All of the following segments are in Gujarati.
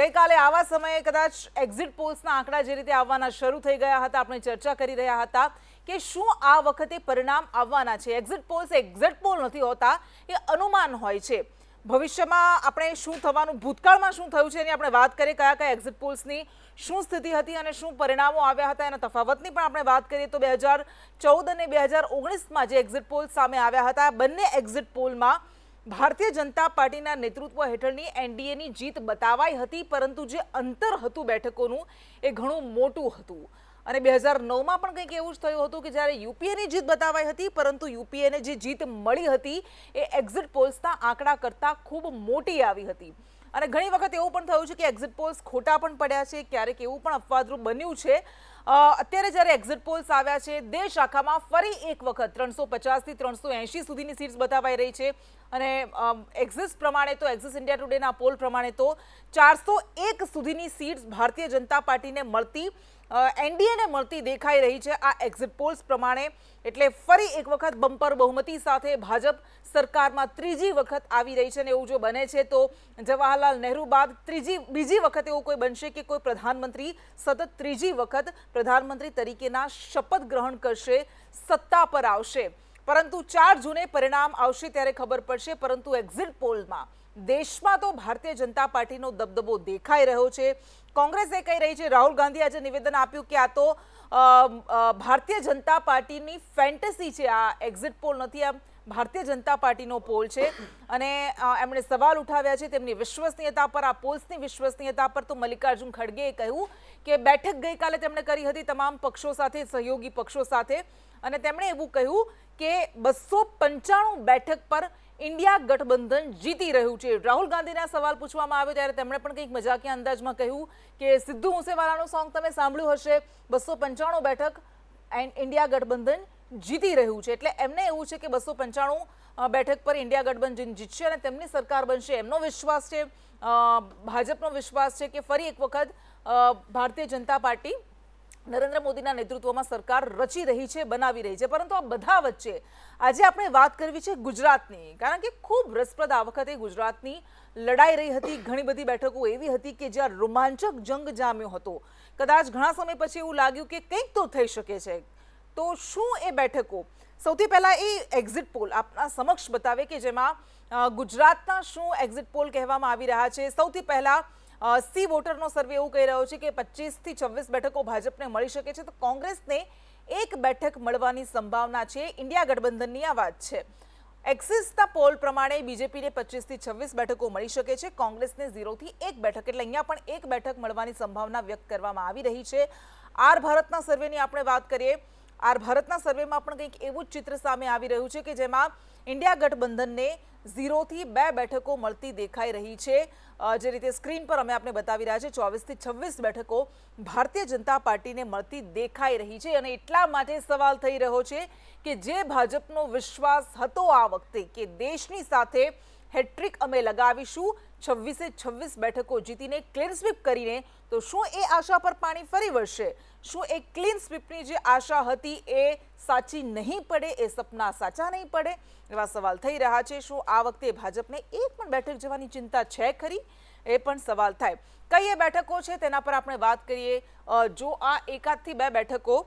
ગઈકાલે આવા સમયે કદાચ એક્ઝિટ પોલ્સના આંકડા જે રીતે આવવાના શરૂ થઈ ગયા હતા, આપણે ચર્ચા કરી રહ્યા હતા કે શું આ વખતે પરિણામ આવવાના છે. એક્ઝિટ પોલ્સ એક્ઝિટ પોલ નથી હોતા, એ અનુમાન હોય છે. ભવિષ્યમાં આપણે શું થવાનું, ભૂતકાળમાં શું થયું છે એની આપણે વાત કરીએ, કયા કયા એક્ઝિટ પોલ્સની શું સ્થિતિ હતી અને શું પરિણામો આવ્યા હતા, એના તફાવતની પણ આપણે વાત કરીએ તો 2014 અને 2019માં જે એક્ઝિટ પોલ સામે આવ્યા હતા, બંને એક્ઝિટ પોલમાં ભારતીય જનતા પાર્ટીના નેતૃત્વ હેઠળની એનડીએની જીત બતાવાઈ હતી, પરંતુ જે અંતર હતું બેઠકોનું એ ઘણું મોટું હતું. અને 2009માં પણ કંઈક એવું જ થયું હતું કે જ્યારે યુપીએની જીત બતાવાઈ હતી, પરંતુ યુપીએને જે જીત મળી હતી એ એક્ઝિટ પોલ્સના આંકડા કરતાં ખૂબ મોટી આવી હતી. અને ઘણી વખત એવું પણ થયું છે કે એક્ઝિટ પોલ્સ ખોટા પણ પડ્યા છે, ક્યારેક એવું પણ અપવાદરૂપ બન્યું છે. અત્યારે જ્યારે એક્ઝિટ પોલ્સ આવ્યા છે, દેશ આખામાં ફરી એક વખત 350થી 380 સુધીની સીટ્સ બતાવાઈ રહી છે. અને એક્ઝિસ પ્રમાણે તો, એક્ઝિસ ઇન્ડિયા ટુડેના પોલ પ્રમાણે તો 401 સુધીની સીટ્સ ભારતીય જનતા પાર્ટીને મળતી, એનડીએને મળતી દેખાઈ રહી છે આ એક્ઝિટ પોલ્સ પ્રમાણે. એટલે ફરી એક વખત બમ્પર બહુમતી સાથે ભાજપ સરકારમાં ત્રીજી વખત આવી રહી છે. અને એવું જો બને છે તો જવાહરલાલ નહેરુ બાદ બીજી વખત એવું કોઈ બનશે કે કોઈ પ્રધાનમંત્રી સતત ત્રીજી વખત પ્રધાનમંત્રી તરીકેના શપથ ગ્રહણ કરશે, સત્તા પર આવશે. પરંતુ 4 જૂને પરિણામ આવશે ત્યારે ખબર પડશે. પરંતુ એક્ઝિટ પોલમાં દેશમાં તો ભારતીય જનતા પાર્ટીનો દબદબો દેખાઈ રહ્યો છે. કોંગ્રેસ એ કહી રહી છે, રાહુલ ગાંધી આજે નિવેદન આપ્યું કે આ તો ભારતીય જનતા પાર્ટીની ફેન્ટસી છે, આ એક્ઝિટ પોલ નથી, આ ભારતીય જનતા પાર્ટીનો પોલ છે. અને એમણે સવાલ ઉઠાવ્યા છે તેમની વિશ્વસનીયતા પર, આ પોલ્સની વિશ્વસનીયતા પર. તો મલ્લિકાર્જુન ખડગેએ કહ્યું કે બેઠક ગઈકાલે તેમણે કરી હતી તમામ પક્ષો સાથે, સહયોગી પક્ષો સાથે, અને તેમણે એવું કહ્યું કે 295 બેઠક પર ઇન્ડિયા ગઠબંધન જીતી રહ્યું છે. રાહુલ ગાંધીના સવાલ પૂછવામાં આવ્યો ત્યારે તેમણે પણ કંઈક મજાકિયા અંદાજમાં કહ્યું કે સિદ્ધુ મૂસેવાલાનું સોંગ તમે સાંભળ્યું હશે, 295 બેઠક ઇન્ડિયા ગઠબંધન જીતી રહ્યું છે. એટલે એમને એવું છે કે 295 બેઠક પર ઇન્ડિયા ગઠબંધન જીતશે અને તેમની સરકાર બનશે, એમનો વિશ્વાસ છે. ભાજપનો વિશ્વાસ છે કે ફરી એક વખત ભારતીય જનતા પાર્ટી નરેન્દ્ર મોદીના નેતૃત્વમાં સરકાર રચી રહી છે, બનાવી રહી છે. પરંતુ આ બધા વચ્ચે આજે આપણે વાત કરવી છે ગુજરાતની, કારણ કે ખૂબ રસપ્રદ આ વખતે ગુજરાતની લડાઈ રહી હતી. ઘણી બધી બેઠકો એવી હતી કે જ્યાં રોમાંચક જંગ જામ્યો હતો. કદાચ ઘણા સમય પછી એવું લાગ્યું કે કંઈક તો થઈ શકે છે. તો શું એ બેઠકો? સૌથી પહેલા એ એક્ઝિટ પોલ આપના સમક્ષ બતાવે કે જેમાં ગુજરાતના શું એક્ઝિટ પોલ કહેવામાં આવી રહ્યા છે. સૌથી પહેલા સી વોટરનો સર્વે એવું કહી રહ્યો છે કે 25 થી 26 બેઠકો ભાજપને મળી શકે છે, તો કોંગ્રેસને 1 બેઠક મળવાની સંભાવના છે. ઇન્ડિયા ગઠબંધનની આ વાત છે. એક્સિસના પોલ પ્રમાણે બીજેપીને 25 થી 26 બેઠકો મળી શકે છે, કોંગ્રેસને 0 થી 1 બેઠક, એટલે અહીંયા પણ 1 બેઠક મળવાની સંભાવના વ્યક્ત કરવામાં આવી રહી છે. આર ભારતના સર્વેની આપણે વાત કરીએ, આર ભારતના સર્વેમાં પણ કંઈક એવું જ ચિત્ર સામે આવી રહ્યું છે કે જેમાં ઇન્ડિયા ગઠબંધનને 0 થી 2 બેઠકો મળતી દેખાઈ રહી છે. જે રીતે સ્ક્રીન પર અમે આપને બતાવી રહ્યા છે, 24 થી 26 બેઠકો ભારતીય જનતા પાર્ટીને મળતી દેખાઈ રહી છે. અને એટલા માટે સવાલ થઈ રહ્યો છે કે જે ભાજપનો વિશ્વાસ હતો આ વખતે કે દેશની સાથે હેટ્રિક અમે લગાવીશું, 26 બેઠકો જીતીને ક્લીન સ્વીપ કરીને, તો શું એ આશા પર પાણી ફરી વળશે? શું એ ક્લીન સ્વીપની જે આશા હતી એ સાચી નહીં પડે, એ સપના સાચા નહીં પડે? એવા સવાલ થઈ રહ્યા છે. શું આ વખતે ભાજપને એક પણ બેઠક જવાની ચિંતા છે ખરી? એ પણ સવાલ થાય. કઈ એ બેઠકો છે તેના પર આપણે વાત કરીએ. જો આ 1 થી 2 બેઠકો,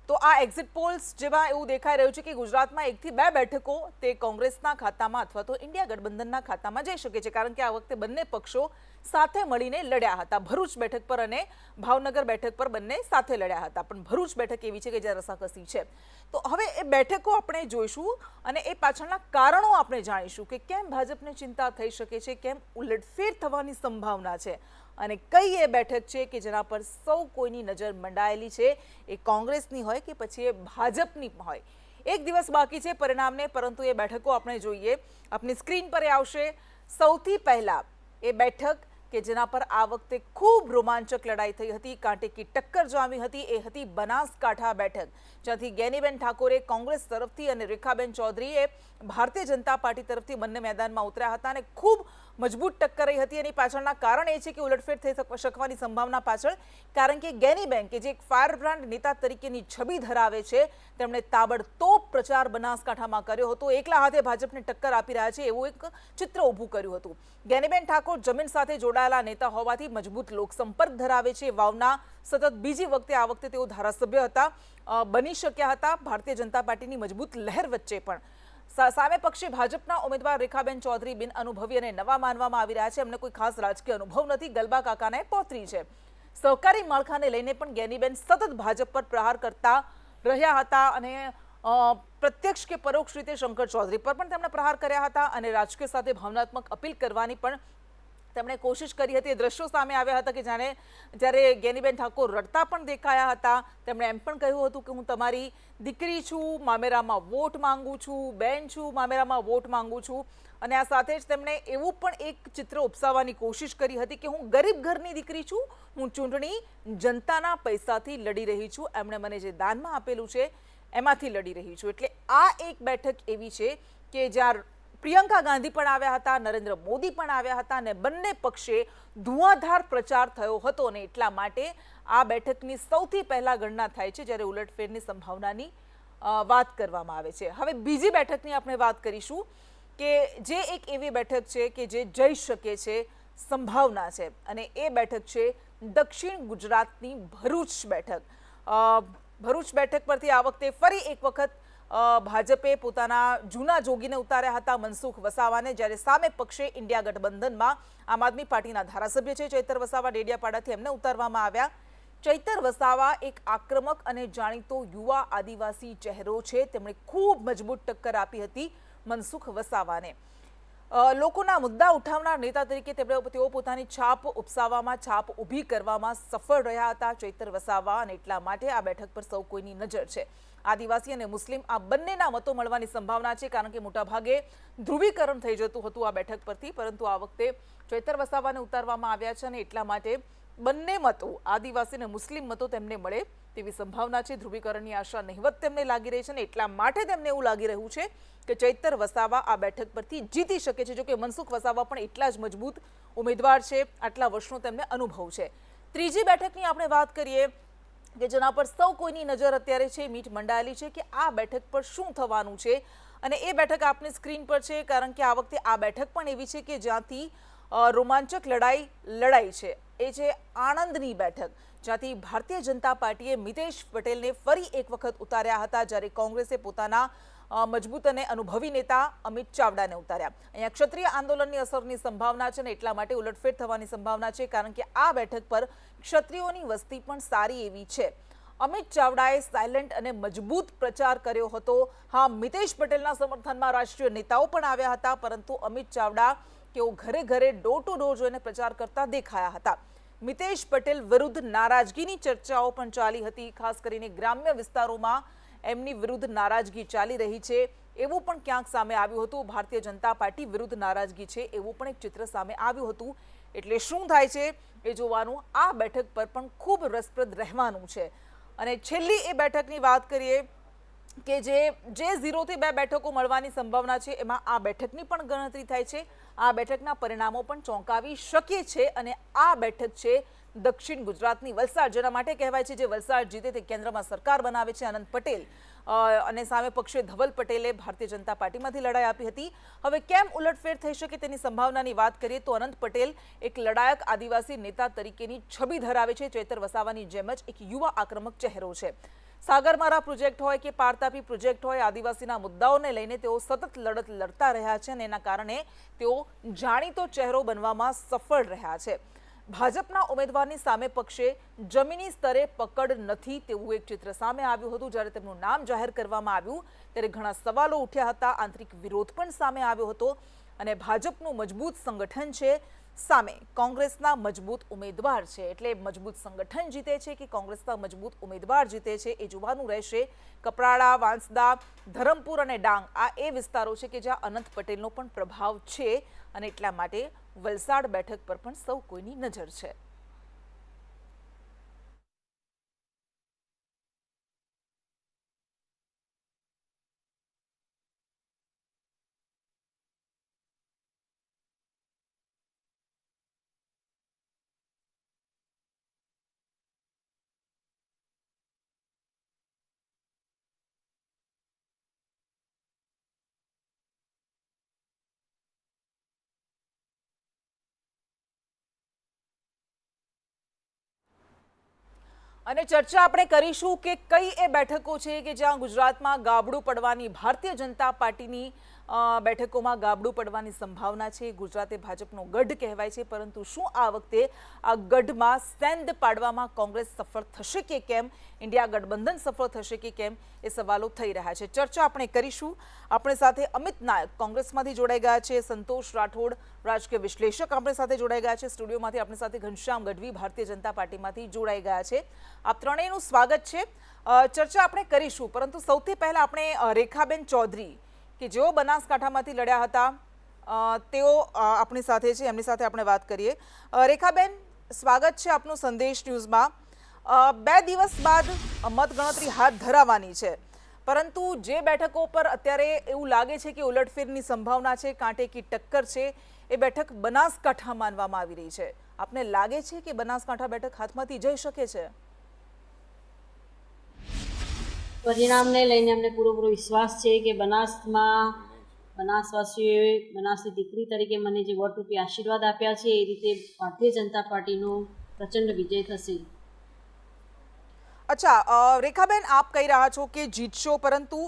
તો આ એક્ઝિટ પોલ્સ જેમાં એવું દેખાઈ રહ્યું છે કે ગુજરાતમાં 1 થી 2 બેઠકો તે કોંગ્રેસના ખાતામાં અથવા તો ઇન્ડિયા ગઠબંધનના ખાતામાં જઈ શકે છે, કારણ કે આ વખતે બંને પક્ષો સાથે મળીને લડ્યા હતા. ભરૂચ બેઠક પર અને ભાવનગર બેઠક પર બંને સાથે લડ્યા હતા, પણ ભરૂચ બેઠક એવી છે કે જ્યાં રસાકસી છે. તો હવે એ બેઠકો આપણે જોઈશું અને એ પાછળના કારણો આપણે જાણીશું કે કેમ ભાજપને ચિંતા થઈ શકે છે, કેમ ઉલટફેર થવાની સંભાવના છે, અને કઈ એ બેઠક છે કે જેના પર સૌ કોઈની નજર મંડાયેલી છે, એ કોંગ્રેસની હોય કે પછી એ ભાજપની હોય. 1 દિવસ બાકી છે પરિણામને, પરંતુ એ બેઠકો આપણે જોઈએ. આપની સ્ક્રીન પર એ આવશે. સૌથી પહેલા એ બેઠક કે જેના પર આ વખતે ખૂબ રોમાંચક લડાઈ થઈ હતી, કાંટેકી ટક્કર જામી હતી, એ હતી બનાસકાંઠા બેઠક, જ્યાંથી ગેનીબેન ઠાકોરે કોંગ્રેસ તરફથી અને રેખાબેન ચૌધરીએ ભારતીય જનતા પાર્ટી તરફથી બંને મેદાનમાં ઉતર્યા હતા અને ખૂબ મજબૂત ટક્કર રહી હતી. એની પાછળના કારણ એ છે કે ઉલટફેર થઈ શકવાની સંભાવના પાછળ કારણ કે ગેનીબેન કે જે એક ફાયર બ્રાન્ડ નેતા તરીકેની છબી ધરાવે છે, તેમણે તાબડતોબ પ્રચાર બનાસકાંઠામાં કર્યો હતો. એકલા હાથે ભાજપને ટક્કર આપી રહ્યા છે એવું એક ચિત્ર ઊભું કર્યું હતું. ગેનીબેન ઠાકોર જમીન સાથે જોડાયેલા નેતા હોવાથી મજબૂત લોકસંપર્ક ધરાવે છે. વાવના સતત બીજી વખતે આ વખતે તેઓ ધારાસભ્ય હતા, બની શક્યા હતા ભારતીય જનતા પાર્ટીની મજબૂત લહેર વચ્ચે પણ. સામે પક્ષે ભાજપના ઉમેદવાર રેખાબેન ચૌધરી બિન અનુભવી અને નવા માનવામાં આવી રહ્યા છે. એમને કોઈ ખાસ રાજકીય અનુભવ નથી. ગલબા કાકાને પોતરી છે. સહકારી માળખાને લઈને પણ ગેનીબેન સતત ભાજપ પર પ્રહાર કરતા રહ્યા હતા અને પ્રત્યક્ષ કે પરોક્ષ રીતે શંકર ચૌધરી પર પણ તેમણે પ્રહાર કર્યા હતા અને રાજકીય સાથે ભાવનાત્મક અપીલ કરવાની પણ તેમણે કોશિશ કરી હતી. દ્રશ્યો સામે આવ્યા હતા કે જ્યારે ગેનીબેન ઠાકોર રડતા પણ દેખાયા હતા. તેમણે એમ પણ કહ્યું હતું કે હું તમારી દીકરી છું, મામેરામાં વોટ માંગુ છું, બેન છું, મામેરામાં વોટ માંગુ છું. અને આ સાથે જ તેમણે એવું પણ એક ચિત્ર ઉપસાવવાની કોશિશ કરી હતી કે હું ગરીબ ઘરની દીકરી છું, હું ચૂંટણી જનતાના પૈસાથી લડી રહી છું, એમણે મને જે દાનમાં આપેલું છે એમાંથી લડી રહી છું. એટલે આ એક બેઠક એવી છે કે જ્યાં પ્રિયંકા ગાંધી પણ આવ્યા હતા, નરેન્દ્ર મોદી પણ આવ્યા હતા અને બંને પક્ષે ધુઆધાર પ્રચાર થયો હતો અને એટલા માટે આ બેઠકની સૌથી પહેલા ગણના થાય છે જ્યારે ઉલટફેરની સંભાવનાની વાત કરવામાં આવે છે. હવે બીજી બેઠકની આપણે વાત કરીશું કે જે એક એવી બેઠક છે કે જે જઈ શકે છે, સંભાવના છે, અને એ બેઠક છે દક્ષિણ ગુજરાતની ભરૂચ બેઠક. ભરૂચ બેઠક પરથી આ વખતે ફરી એક વખત ભાજપે પોતાના જૂના જોગીને ઉતાર્યા હતા, મનસુખ વસાવાને, જ્યારે સામે પક્ષે ઇન્ડિયા ગઠબંધનમાં આમ આદમી પાર્ટીના ધારાસભ્ય છે ચૈતર વસાવા, ડેડિયાપાડાથી એમને ઉતારવામાં આવ્યા. ચૈતર વસાવા એક આક્રમક અને જાણીતો યુવા આદિવાસી ચહેરો છે. તેમણે ખૂબ મજબૂત ટક્કર આપી હતી મનસુખ વસાવાને. લોકોના મુદ્દા ઉઠાવનાર નેતા તરીકે તેઓ પોતાની છાપ ઉપસાવવામાં, છાપ ઊભી કરવામાં સફળ રહ્યા હતા ચૈતર વસાવા અને એટલા માટે આ બેઠક પર સૌ કોઈની નજર છે. આદિવાસી અને મુસ્લિમ આ બંનેના મતો મળવાની સંભાવના છે કારણ કે મોટાભાગે ધ્રુવીકરણ થઈ જતું હતું આ બેઠક પરથી, પરંતુ આ વખતે ચૈતર વસાવાને ઉતારવામાં આવ્યા છે અને એટલા માટે બંને મતો, આદિવાસી અને મુસ્લિમ મતો તેમને મળે તેવી સંભાવના છે. ધ્રુવીકરણની આશા નહિવત તેમને લાગી રહી છે અને એટલા માટે તેમને એવું લાગી રહ્યું છે કે ચૈતર વસાવા આ બેઠક પરથી જીતી શકે છે. જોકે મનસુખ વસાવા પણ એટલા જ મજબૂત ઉમેદવાર છે, આટલા વર્ષનો તેમને અનુભવ છે. ત્રીજી બેઠકની આપણે વાત કરીએ કે જેના પર સૌ કોઈની નજર અત્યારે છે, મીટ મંડાયેલી છે કે આ બેઠક પર શું થવાનું છે અને એ બેઠક આપની સ્ક્રીન પર છે કારણ કે આ વખતે આ બેઠક પણ એવી છે કે જ્યાંથી રોમાંચક લડાઈ છે. એ છે આણંદની બેઠક, જ્યાંથી ભારતીય જનતા પાર્ટીએ મિતેશ પટેલને ફરી એક વખત ઉતાર્યા હતા જ્યારે કોંગ્રેસે પોતાના મજબૂત અને અનુભવી નેતા અમિત ચાવડાને ઉતાર્યા. અહીંયા ક્ષત્રિય આંદોલનની અસરની સંભાવના છે અને એટલા માટે ઉલટફેર થવાની સંભાવના છે કારણ કે આ બેઠક પર ક્ષત્રિયોની વસ્તી પણ સારી એવી છે. અમિત ચાવડાએ સાયલેન્ટ અને મજબૂત પ્રચાર કર્યો હતો. હા, મિતેશ પટેલના સમર્થનમાં રાષ્ટ્રીય નેતાઓ પણ આવ્યા હતા, પરંતુ અમિત ચાવડા તેઓ ઘરે ઘરે ડોર ટુ ડોર જોઈને પ્રચાર કરતા દેખાયા હતા. મિતેશ પટેલ વિરુદ્ધ નારાજગીની ચર્ચાઓ પણ ચાલી હતી. ખાસ કરીને ગ્રામ્ય વિસ્તારોમાં એમની વિરુદ્ધ નારાજગી ચાલી રહી છે એવું પણ ક્યાંક સામે આવ્યું હતું. ભારતીય જનતા પાર્ટી વિરુદ્ધ નારાજગી છે એવું પણ એક ચિત્ર સામે આવ્યું હતું. એટલે શું થાય છે એ જોવાનું આ બેઠક પર પણ ખૂબ રસપ્રદ રહેવાનું છે. અને છેલ્લી એ બેઠકની વાત કરીએ કે જે 0થી 2 બેઠકો મળવાની સંભાવના છે, એમાં આ બેઠકની પણ ગણતરી થાય છે. આ બેઠકના પરિણામો પણ ચોંકાવી શકે છે અને આ બેઠક છે દક્ષિણ ગુજરાતની વલસાડ, જેના માટે કહેવાય છે જે વલસાડ જીતે તે કેન્દ્રમાં સરકાર બનાવે છે અનંત પટેલ, અને સામે પક્ષે ધવલ પટેલે ભારતીય જનતા પાર્ટીમાંથી લડાઈ આપી હતી. હવે કેમ ઉલટફેર થઈ શકે તેની સંભાવનાની વાત કરીએ તો અનંત પટેલ એક લડાયક આદિવાસી નેતા તરીકેની છબી ધરાવે છે. ચૈતર વસાવાની જેમ જ એક યુવા આક્રમક ચહેરો છે. સાગરમારા પ્રોજેક્ટ હોય કે પારતાપી પ્રોજેક્ટ હોય, આદિવાસીના મુદ્દાઓને લઈને તેઓ સતત લડત લડતા રહ્યા છે અને એના કારણે તેઓ જાણીતો ચહેરો બનવામાં સફળ રહ્યા છે. ભાજપના ઉમેદવારની સામે પક્ષે જમીની સ્તરે પકડ નથી તેવું એક ચિત્ર સામે આવ્યું હતું. જ્યારે તેમનું નામ જાહેર કરવામાં આવ્યું ત્યારે ઘણા સવાલો ઉઠ્યા હતા, આંતરિક વિરોધ પણ સામે આવ્યો હતો અને ભાજપનું મજબૂત સંગઠન છે સામે કોંગ્રેસના મજબૂત ઉમેદવાર છે. એટલે મજબૂત સંગઠન જીતે છે કે કોંગ્રેસના મજબૂત ઉમેદવાર જીતે છે એ જોવાનું રહેશે. કપરાડા, વાંસદા, ધરમપુર અને ડાંગ આ એ વિસ્તારો છે કે જ્યાં અનંત પટેલનો પણ પ્રભાવ છે અને એટલા માટે વલસાડ બેઠક પર પણ સૌ કોઈની નજર છે. અને ચર્ચા આપણે કરીશું કે કઈ એ બેઠકો છે કે જ્યાં ગુજરાતમાં ગાબડું પડવાની ભારતીય જનતા પાર્ટીની બેઠકોમાં ગાબડું પડવાની સંભાવના છે। ગુજરાત એ ભાજપનો ગઢ કહેવાય છે, પરંતુ શું આ વખતે આ ગઢમાં સેંધ પાડવામાં કોંગ્રેસ સફળ થશે કે કેમ, ઇન્ડિયા ગઠબંધન સફળ થશે કે કેમ, એ સવાલો થઈ રહ્યા છે। ચર્ચા આપણે કરીશું। આપણી સાથે અમિત નાયક કોંગ્રેસમાંથી જોડાઈ ગયા છે, સંતોષ રાઠોડ રાજકીય વિશ્લેષક આપણી સાથે જોડાઈ ગયા છે, સ્ટુડિયોમાંથી આપણી સાથે ઘનશ્યામ ગઢવી ભારતીય જનતા પાર્ટીમાંથી જોડાઈ ગયા છે। આપ ત્રણેયનું સ્વાગત છે। ચર્ચા આપણે કરીશું, પરંતુ સૌથી પહેલા આપણે રેખાબેન ચૌધરી કે જેઓ બનાસકાંઠામાંથી લડ્યા હતા, તેઓ આપણી સાથે છે, એમની સાથે આપણે વાત કરીએ। રેખાબેન, સ્વાગત છે આપનું સંદેશ ન્યૂઝમાં। 2 દિવસ બાદ મતગણતરી હાથ ધરાવવાની છે, પરંતુ જે બેઠકો પર અત્યારે એવું લાગે છે કે ઉલટફેરની સંભાવના છે, કાંટે કી ટક્કર છે, એ બેઠક બનાસકાંઠા માનવામાં આવી રહી છે। આપને લાગે છે કે બનાસકાંઠા બેઠક હાથમાંથી જઈ શકે છે? પરિણામને લઈને અમને પૂરેપૂરો વિશ્વાસ છે કે બનાસમાં બનાસવાસીઓએ બનાસની દીકરી તરીકે મને જે વટરૂપી આશીર્વાદ આપ્યા છે, એ રીતે ભારતીય જનતા પાર્ટીનો પ્રચંડ વિજય થશે। અચ્છા, રેખાબેન, આપ કહી રહ્યા છો કે જીતશો, પરંતુ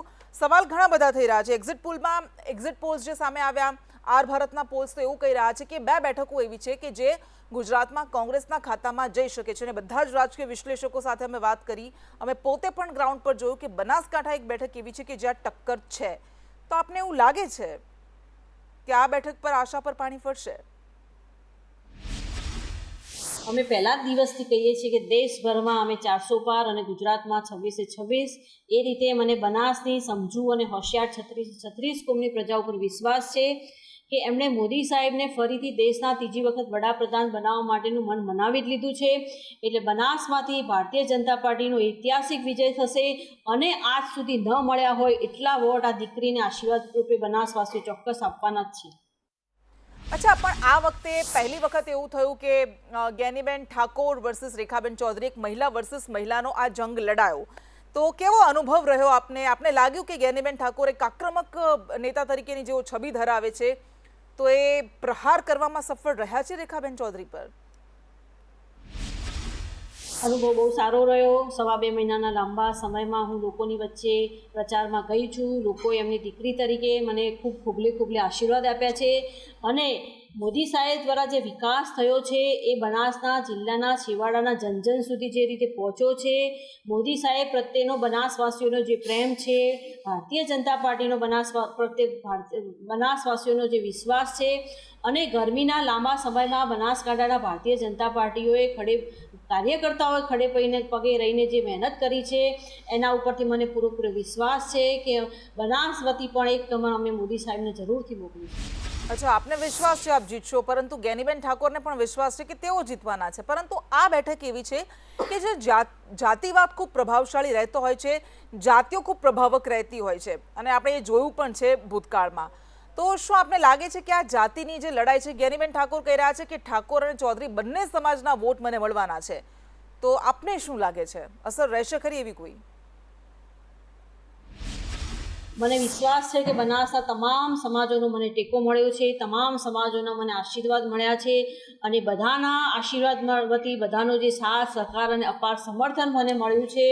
સવાલ ઘણા બધા થઈ રહ્યા છે। એક્ઝિટ પોલ્સ જે સામે આવ્યા, આર ભારતના પોલ્સ તો એવું કહી રહ્યા છે કે 2 બેઠકો એવી છે કે જે ગુજરાતમાં કોંગ્રેસના ખાતામાં જઈ શકે છે, અને બધા જ રાજકીય વિશ્લેષકો સાથે અમે વાત કરી, અમે પોતે પણ ગ્રાઉન્ડ પર જોયું કે બનાસકાંઠા એક બેઠક એવી છે કે જ્યાં ટક્કર છે। તો આપને એવું લાગે છે કે આ બેઠક પર આશા પર પાણી ફરશે? અમે પહેલા જ દિવસથી કહીએ છીએ કે દેશભરમાં અમે 400 પાર અને ગુજરાતમાં 26-26, એ રીતે મને બનાસની સમજુ અને હોશિયાર 36 કોમની પ્રજા ઉપર વિશ્વાસ છે કે એમણે મોદી સાહેબને ફરીથી દેશના 3જી વખત વડાપ્રધાન બનાવવા માટેનું મન મનાવી જ લીધું છે। એટલે બનાસમાંથી ભારતીય જનતા પાર્ટીનો ઐતિહાસિક વિજય થશે, અને આજ સુધી ન મળ્યા હોય એટલા વોટ આ દીકરીને આશીર્વાદ રૂપે બનાસવાસીઓ ચોક્કસ આપવાના જ છે। અચ્છા, પણ આ વખતે પહેલી વખત એવું થયું કે જ્ઞાનીબેન ઠાકોર વર્સિસ રેખાબેન ચૌધરી, એક મહિલા વર્સિસ મહિલાનો આ જંગ લડાયો, તો કેવો અનુભવ રહ્યો આપને? આપને લાગ્યું કે જ્ઞાનીબેન ઠાકોર એક આક્રમક નેતા તરીકેની જેઓ છબી ધરાવે છે, તો એ પ્રહાર કરવામાં સફળ રહ્યા છે રેખાબેન ચૌધરી પર? અનુભવ બહુ સારો રહ્યો। 2.5 મહિનાના લાંબા સમયમાં હું લોકોની વચ્ચે પ્રચારમાં ગઈ છું। લોકોએ એમની દીકરી તરીકે મને ખૂબ ખુબલે આશીર્વાદ આપ્યા છે, અને મોદી સાહેબ દ્વારા જે વિકાસ થયો છે એ બનાસના જિલ્લાના છેવાડાના જન સુધી જે રીતે પહોંચ્યો છે, મોદી સાહેબ પ્રત્યેનો બનાસવાસીઓનો જે પ્રેમ છે, ભારતીય જનતા પાર્ટીનો બનાસવાસીઓનો જે વિશ્વાસ છે, અને ગરમીના લાંબા સમયમાં બનાસકાંઠાના ભારતીય જનતા પાર્ટીઓએ કાર્યકર્તાઓએ ખડે પગે રહીને જે મહેનત કરી છે, એના ઉપરથી મને પૂરેપૂરો વિશ્વાસ છે કે બનાસ વતી પણ એક કમર અમે મોદી સાહેબને જરૂરથી મોકલીશું। અચ્છા, આપને વિશ્વાસ છે આપ જીતશો, પરંતુ જ્ઞાનીબેન ઠાકોરને પણ વિશ્વાસ છે કે તેઓ જીતવાના છે, પરંતુ આ બેઠક એવી છે કે જે જાતિવાદ ખૂબ પ્રભાવશાળી રહેતો હોય છે, જાતિઓ ખૂબ પ્રભાવક રહેતી હોય છે, અને આપણે એ જોયું પણ છે ભૂતકાળમાં। તો શું આપને લાગે છે કે આ જાતિની જે લડાઈ છે, જ્ઞાનીબેન ઠાકોર કહી રહ્યા છે કે ઠાકોર અને ચૌધરી બંને સમાજના વોટ મને મળવાના છે, તો આપને શું લાગે છે, અસર રહેશે ખરી એવી કોઈ? મને વિશ્વાસ છે કે બનાસના તમામ સમાજોનો મને ટેકો મળ્યો છે, તમામ સમાજોના મને આશીર્વાદ મળ્યા છે, અને બધાના આશીર્વાદ વતી બધાનો જે સાથ સહકાર અને અપાર સમર્થન મને મળ્યું છે,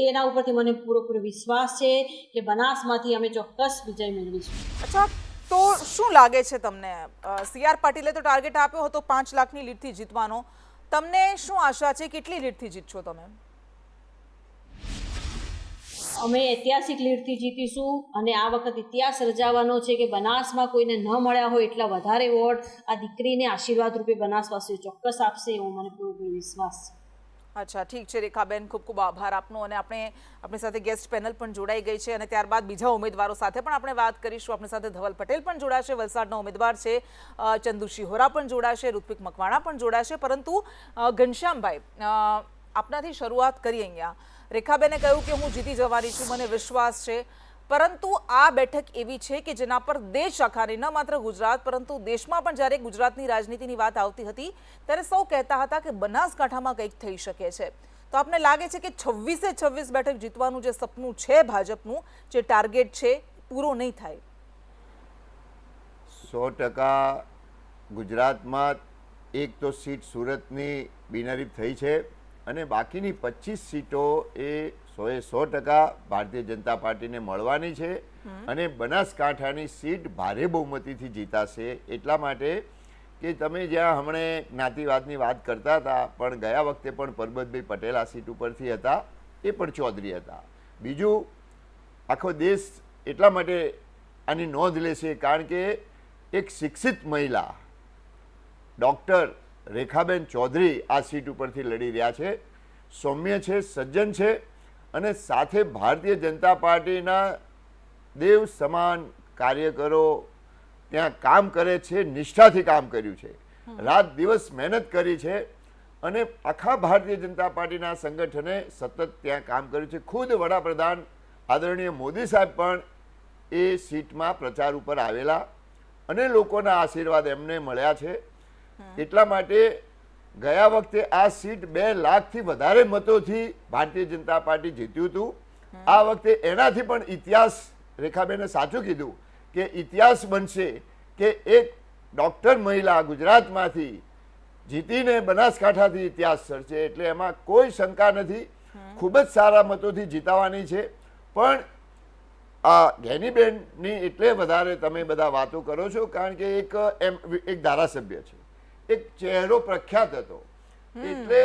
એના ઉપરથી મને પૂરેપૂરો વિશ્વાસ છે કે બનાસમાંથી અમે ચોક્કસ વિજય મેળવીશું। અચ્છા, તો શું લાગે છે તમને? CR પાટીલે તો ટાર્ગેટ આપ્યો હતો 5 લાખની લીડથી જીતવાનો, તમને શું આશા છે, કેટલી લીડથી જીતશો તમે? અમે ઐતિહાસિક લીડથી જીતીશું, અને આ વખત ઇતિહાસ રચાવવાનો છે કે બનાસમાં કોઈને ન મળ્યા હોય એટલા વધારે વોટ આ દીકરીને આશીર્વાદ રૂપે બનાસવાસીઓ ચોક્કસ આપશે, એવો મને પૂરેપૂરો વિશ્વાસ છે। અચ્છા, ઠીક છે રેખાબેન, ખૂબ ખૂબ આભાર આપનો, અને આપણી સાથે ગેસ્ટ પેનલ પણ જોડાઈ ગઈ છે, અને ત્યારબાદ બીજા ઉમેદવારો સાથે પણ આપણે વાત કરીશું। આપણી સાથે ધવલ પટેલ પણ જોડાશે, વલસાડના ઉમેદવાર છે, ચંદુ શિહોરા પણ જોડાશે, ઋત્વિક મકવાણા પણ જોડાશે, પરંતુ ઘનશ્યામભાઈ, આપનાથી શરૂઆત કરી અહીંયા। રેખાબેને કહ્યું કે હું જીતી જવાની છું, મને વિશ્વાસ છે, પરંતુ આ બેઠક એવી છે કે જેના પર દેશ આખાની, ન માત્ર ગુજરાત પરંતુ દેશમાં પણ જ્યારે ગુજરાતની રાજનીતિની વાત આવતી હતી ત્યારે સૌ કહેતા હતા કે બનાસકાંઠામાં કંઈક થઈ શકે છે। તો આપને લાગે છે કે 26-26 બેઠક જીતવાનું જે સપનું છે ભાજપનું, જે ટાર્ગેટ છે, પૂરો નહીં થાય? 100% ગુજરાતમાં એક તો સીટ સુરતની બિનહરીફ થઈ છે, અને બાકીની 25 સીટો એ 100% ભારતીય જનતા પાર્ટીને મળવાની છે અને બનાસકાંઠાની સીટ ભારે બહુમતીથી જીતાશે. એટલા માટે કે તમે જ્યાં હમણે જ્ઞાતિવાદની વાત કરતા હતા, પણ ગયા વખતે પણ પરબતભાઈ પટેલ આ સીટ ઉપરથી હતા, એ પણ ચૌધરી હતા. બીજું, આખો દેશ એટલા માટે આની નોંધ લેશે કારણ કે એક શિક્ષિત મહિલા ડૉક્ટર રેખાબેન ચૌધરી આ સીટ ઉપરથી લડી રહ્યા છે. સૌમ્ય છે, સજ્જન છે અને સાથે ભારતીય જનતા પાર્ટીના દેવ સમાન કાર્યકરો ત્યાં કામ કરે છે, નિષ્ઠાથી કામ કર્યું છે, રાત દિવસ મહેનત કરી છે અને આખા ભારતીય જનતા પાર્ટીના સંગઠને સતત ત્યાં કામ કર્યું છે. ખુદ વડાપ્રધાન આદરણીય મોદી સાહેબ પણ એ સીટમાં પ્રચાર ઉપર આવેલા અને લોકોના આશીર્વાદ એમને મળ્યા છે. એટલા માટે ગયા વખતે આ સીટ 2 લાખથી વધારે મતોથી ભારતીય જનતા પાર્ટી જીત્યું હતું. આ વખતે એનાથી પણ ઇતિહાસ, રેખાબેને સાચું કીધું કે ઇતિહાસ બનશે કે એક ડૉક્ટર મહિલા ગુજરાતમાંથી જીતીને બનાસકાંઠાથી ઇતિહાસ સર્જશે. એટલે એમાં કોઈ શંકા નથી, ખૂબ જ સારા મતોથી જીતાવાની છે. પણ આ ગેનીબેનની એટલે વધારે તમે બધા વાતો કરો છો કારણ કે એક ધારાસભ્ય છે, એક ચહેરો પ્રખ્યાત હતો, એટલે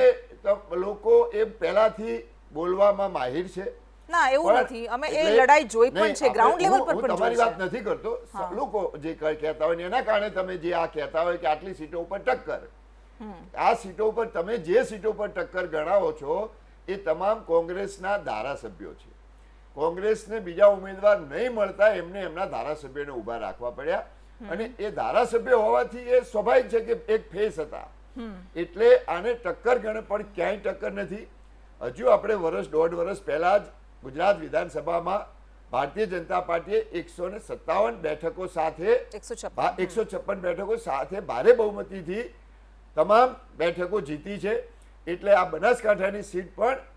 લોકો એ પહેલાથી બોલવામાં માહિર છે. ના, એવું નથી. અમે એ લડાઈ જોઈ પણ છે, ગ્રાઉન્ડ લેવલ પર પણ તમારી જોઈ વાત નથી કરતો. લોકો જે કહેતા હોય એના કારણે તમે જે આ કહેતા હોય કે આટલી સીટો ઉપર ટક્કર, આ સીટો ઉપર તમે જે સીટો પર ટક્કર ગણાવો છો એ તમામ કોંગ્રેસના ધારાસભ્યો છે. કોંગ્રેસને બીજા ઉમેદવાર નહીં મળતા એમને એમના ધારાસભ્યોને ઊભા રાખવા પડ્યા અને એ ધારાસભ્ય હોવાથી એ સ્વાભાવિક છે કે એક ફેસ હતા, એટલે આને ટક્કર ગણે. પણ ક્યાંય ટક્કર નથી. હજુ આપણે વર્ષ 1.5 વર્ષ પહેલા જ ગુજરાત વિધાનસભામાં ભારતીય જનતા પાર્ટીએ 157 બેઠકો સાથે 156 બેઠકો સાથે ભારે બહુમતીથી તમામ બેઠકો જીતી છે. એટલે આ બનાસકાંઠાની સીટ પણ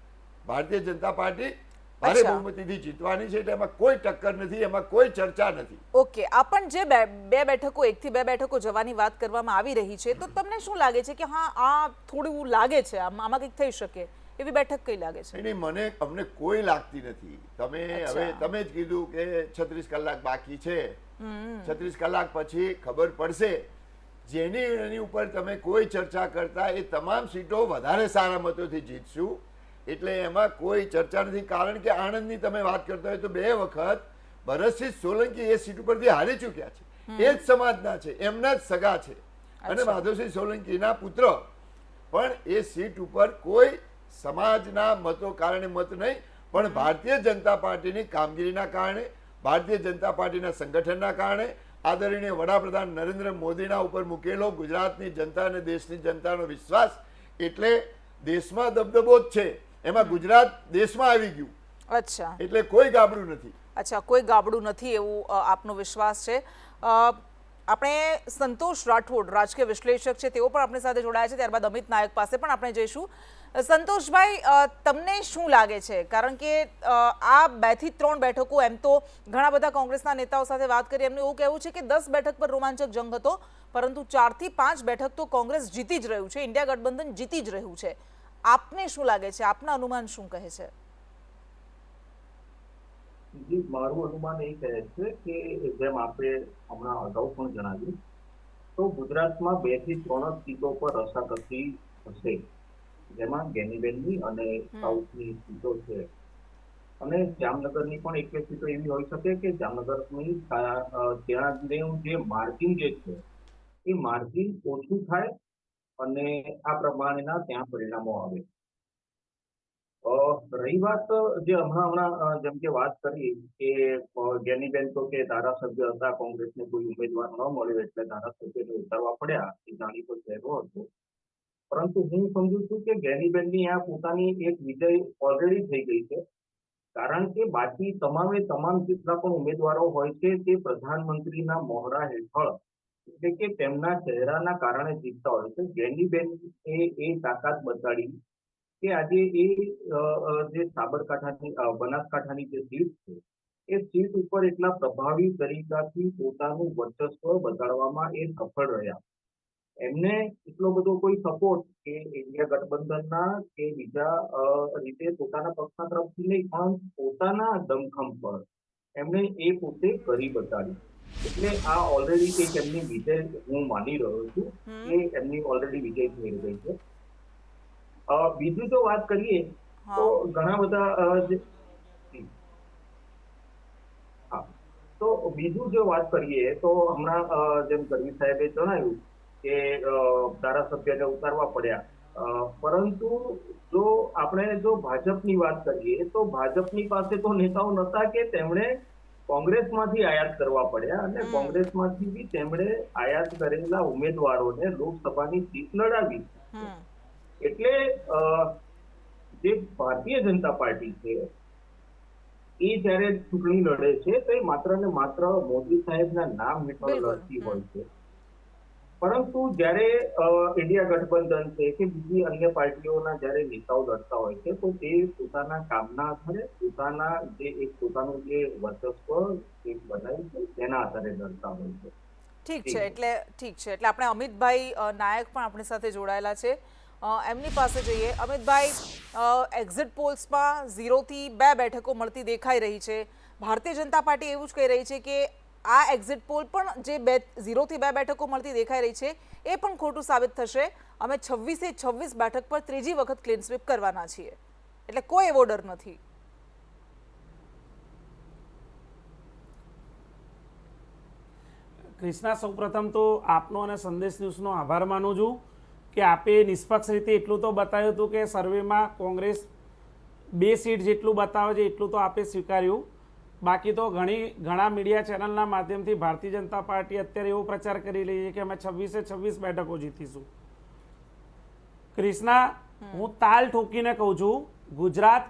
ભારતીય જનતા પાર્ટી ભારે બહુમતીથી જીતવાની છે. એટલે એમાં કોઈ ટક્કર નથી, એમાં કોઈ ચર્ચા નથી. ઓકે, આ પણ જે બે બેઠકો, 1 થી 2 બેઠકો જવાની વાત કરવામાં આવી રહી છે, તો તમને શું લાગે છે કે હા આ થોડું લાગે છે, આમાં કંઈક થઈ શકે એવી બેઠક કઈ લાગે છે? નહીં, અમને કોઈ લાગતી નથી. તમે જ કીધું કે 36 કલાક બાકી છે, 36 કલાક પછી ખબર પડશે. જેની એની ઉપર તમે કોઈ ચર્ચા કરતા, એ તમામ સીટો વધારે સારા મતોથી જીતશું. એટલે એમાં કોઈ ચર્ચા નથી. કારણ કે આણંદની તમે વાત કરતા હોય તો 2 વખત ભરતસિંહ સોલંકી એ સીટ ઉપરથી હારી ચૂક્યા છે. એ જ સમાજના છે, એમના જ સગા છે અને માધવસિંહ સોલંકીના પુત્ર પણ એ સીટ ઉપર કોઈ સમાજના મતો કારણે મત નહીં, પણ ભારતીય જનતા પાર્ટીની કામગીરીના કારણે, ભારતીય જનતા પાર્ટીના સંગઠનના કારણે, આદરણીય વડાપ્રધાન નરેન્દ્ર મોદીના ઉપર મૂકેલો ગુજરાતની જનતા અને દેશની જનતાનો વિશ્વાસ, એટલે દેશમાં દબદબો જ છે, એમાં ગુજરાત દેશમાં આવી ગયું. અચ્છા, એટલે કોઈ ગાબડું નથી. અચ્છા, કોઈ ગાબડું નથી એવું આપનો વિશ્વાસ છે. આપણે સંતોષ રાઠોડ, રાજકીય વિશ્લેષક છે, તેઓ પણ આપણી સાથે જોડાયા છે. ત્યારબાદ અમિત નાયક પાસે પણ આપણે જઈશું. સંતોષભાઈ, તમને શું લાગે છે? કારણ કે આ 2 થી 3 બેઠકો, એમ તો ઘણા બધા કોંગ્રેસના નેતાઓ સાથે વાત કરી, એમનું એવું કહેવું છે કે 10 બેઠક પર રોમાંચક જંગ હતો, પરંતુ 4 થી 5 બેઠક તો કોંગ્રેસ જીતી જ રહ્યું છે, ઇન્ડિયા ગઠબંધન જીતી જ રહ્યું છે. આપને શું લાગે છે? આપના અનુમાન શું કહે છે? જી, મારું અનુમાન એ કહે છે કે જેમ આપણે હમણાં અગાઉ પણ જણાવ્યું, તો ગુજરાતમાં 2 થી 3 સીટો પર રસાકસી હશે, જેમાં ગેનીબેનની અને સાઉથની સીટો છે. અને જામનગરની પણ એક સીટો એવી હોઈ શકે કે જામનગરની ત્યાંનું જે માર્જિન જે છે એ માર્જિન ઓછું થાય અને આ પ્રમાણેના ત્યાં પરિણામો આવે. રહી વાત જે હમણાં જેમ કે વાત કરી કે ગેનીબેન તો કે ધારાસભ્ય હતા, કોંગ્રેસને કોઈ ઉમેદવાર ન મળ્યો એટલે ધારાસભ્યને ઉતારવા પડ્યા, એ જાણીતો ચહેરો હતો. પરંતુ હું સમજુ છું કે ગેનીબેનની આ પોતાની એક વિજય ઓલરેડી થઈ ગઈ છે. કારણ કે બાકી તમામ જેટલા પણ ઉમેદવારો હોય છે તે પ્રધાનમંત્રીના મોહરા હેઠળ, એટલે કે તેમના ચહેરાના કારણે જીતતા હોય છે. ગેનીબેન એ તાકાત બતાડી કે આજે એ જે સાબરકાંઠાની બનાસકાંઠાની જે સીટ છે એ સીટ ઉપર એટલા પ્રભાવી તરીકાથી પોતાનું વર્ચસ્વ બતાડવામાં એ સફળ રહ્યા. એમને એટલો બધો કોઈ સપોર્ટ કે ઇન્ડિયા ગઠબંધનના કે બીજા રીતે પોતાના પક્ષના તરફથી નહીં, પણ પોતાના દમખમ પર એમણે એ પોતે કરી બતાવ્યું. એટલે આ ઓલરેડી એક એમની વિજય હું માની રહ્યો છું કે એમની ઓલરેડી વિજય થઈ ગઈ છે. બીજું જો વાત કરીએ તો ઘણા બધા હા, તો બીજું જો વાત કરીએ તો હમણાં જેમ ગઢવી સાહેબે જણાવ્યું કે ધારાસભ્યને ઉતારવા પડ્યા, પરંતુ જો આપણે જો ભાજપની વાત કરીએ તો ભાજપની પાસે તો નેતાઓ નતા કે તેમણે કોંગ્રેસમાંથી આયાત કરવા પડ્યા, અને કોંગ્રેસમાંથી બી તેમણે આયાત કરેલા ઉમેદવારોને લોકસભાની સીટ લડાવી. એટલે જે ભારતીય જનતા પાર્ટી છે એ જયારે ચૂંટણી લડે છે તો એ માત્ર ને માત્ર મોદી સાહેબના નામ હેઠળ લડતી હોય છે. પરંતુ જયારે ઇન્ડિયા ગઠબંધન છે કે બીજી અન્ય પાર્ટીઓના જયારે નેતાઓ લડતા હોય છે તો તે પોતાના કામના આધારે પોતાનું જે વર્ચસ્વ બનાવ્યું છે તેના આધારે લડતા હોય છે. ઠીક છે એટલે આપણે અમિતભાઈ નાયક પણ આપણી સાથે જોડાયેલા છે, એમની પાસે જઈએ. અમિતભાઈ, એક્ઝિટ પોલ્સમાં 0 થી 2 બેઠકો મળતી દેખાઈ રહી છે. ભારતીય જનતા પાર્ટી એવું જ કહી રહી છે કે આ એક્ઝિટ પોલ પણ જે 0 થી 2 બેઠકો મળતી દેખાઈ રહી છે એ પણ ખોટું સાબિત થશે. અમે 26 બેઠક પર ત્રીજી વખત ક્લીન સ્વીપ કરવાના છીએ, એટલે કોઈ એવો ડર નથી. ક્રિષ્ના, સૌપ્રથમ તો આપનો અને સંદેશ ન્યૂઝનો આભાર માનું છું કે આપે નિષ્પક્ષ રીતે એટલું તો બતાવ્યું હતું કે સર્વેમાં કોંગ્રેસ 2 સીટ જેટલું બતાવે છે એટલું તો આપે સ્વીકાર્યું. બાકી તો ઘણા મીડિયા ચેનલના માધ્યમથી ભારતીય જનતા પાર્ટી અત્યારે એવો પ્રચાર કરી રહી છે કે અમે 26 બેઠકો જીતીશું. ક્રિષ્ના, હું તાલ ઠોકીને કહું છું, ગુજરાત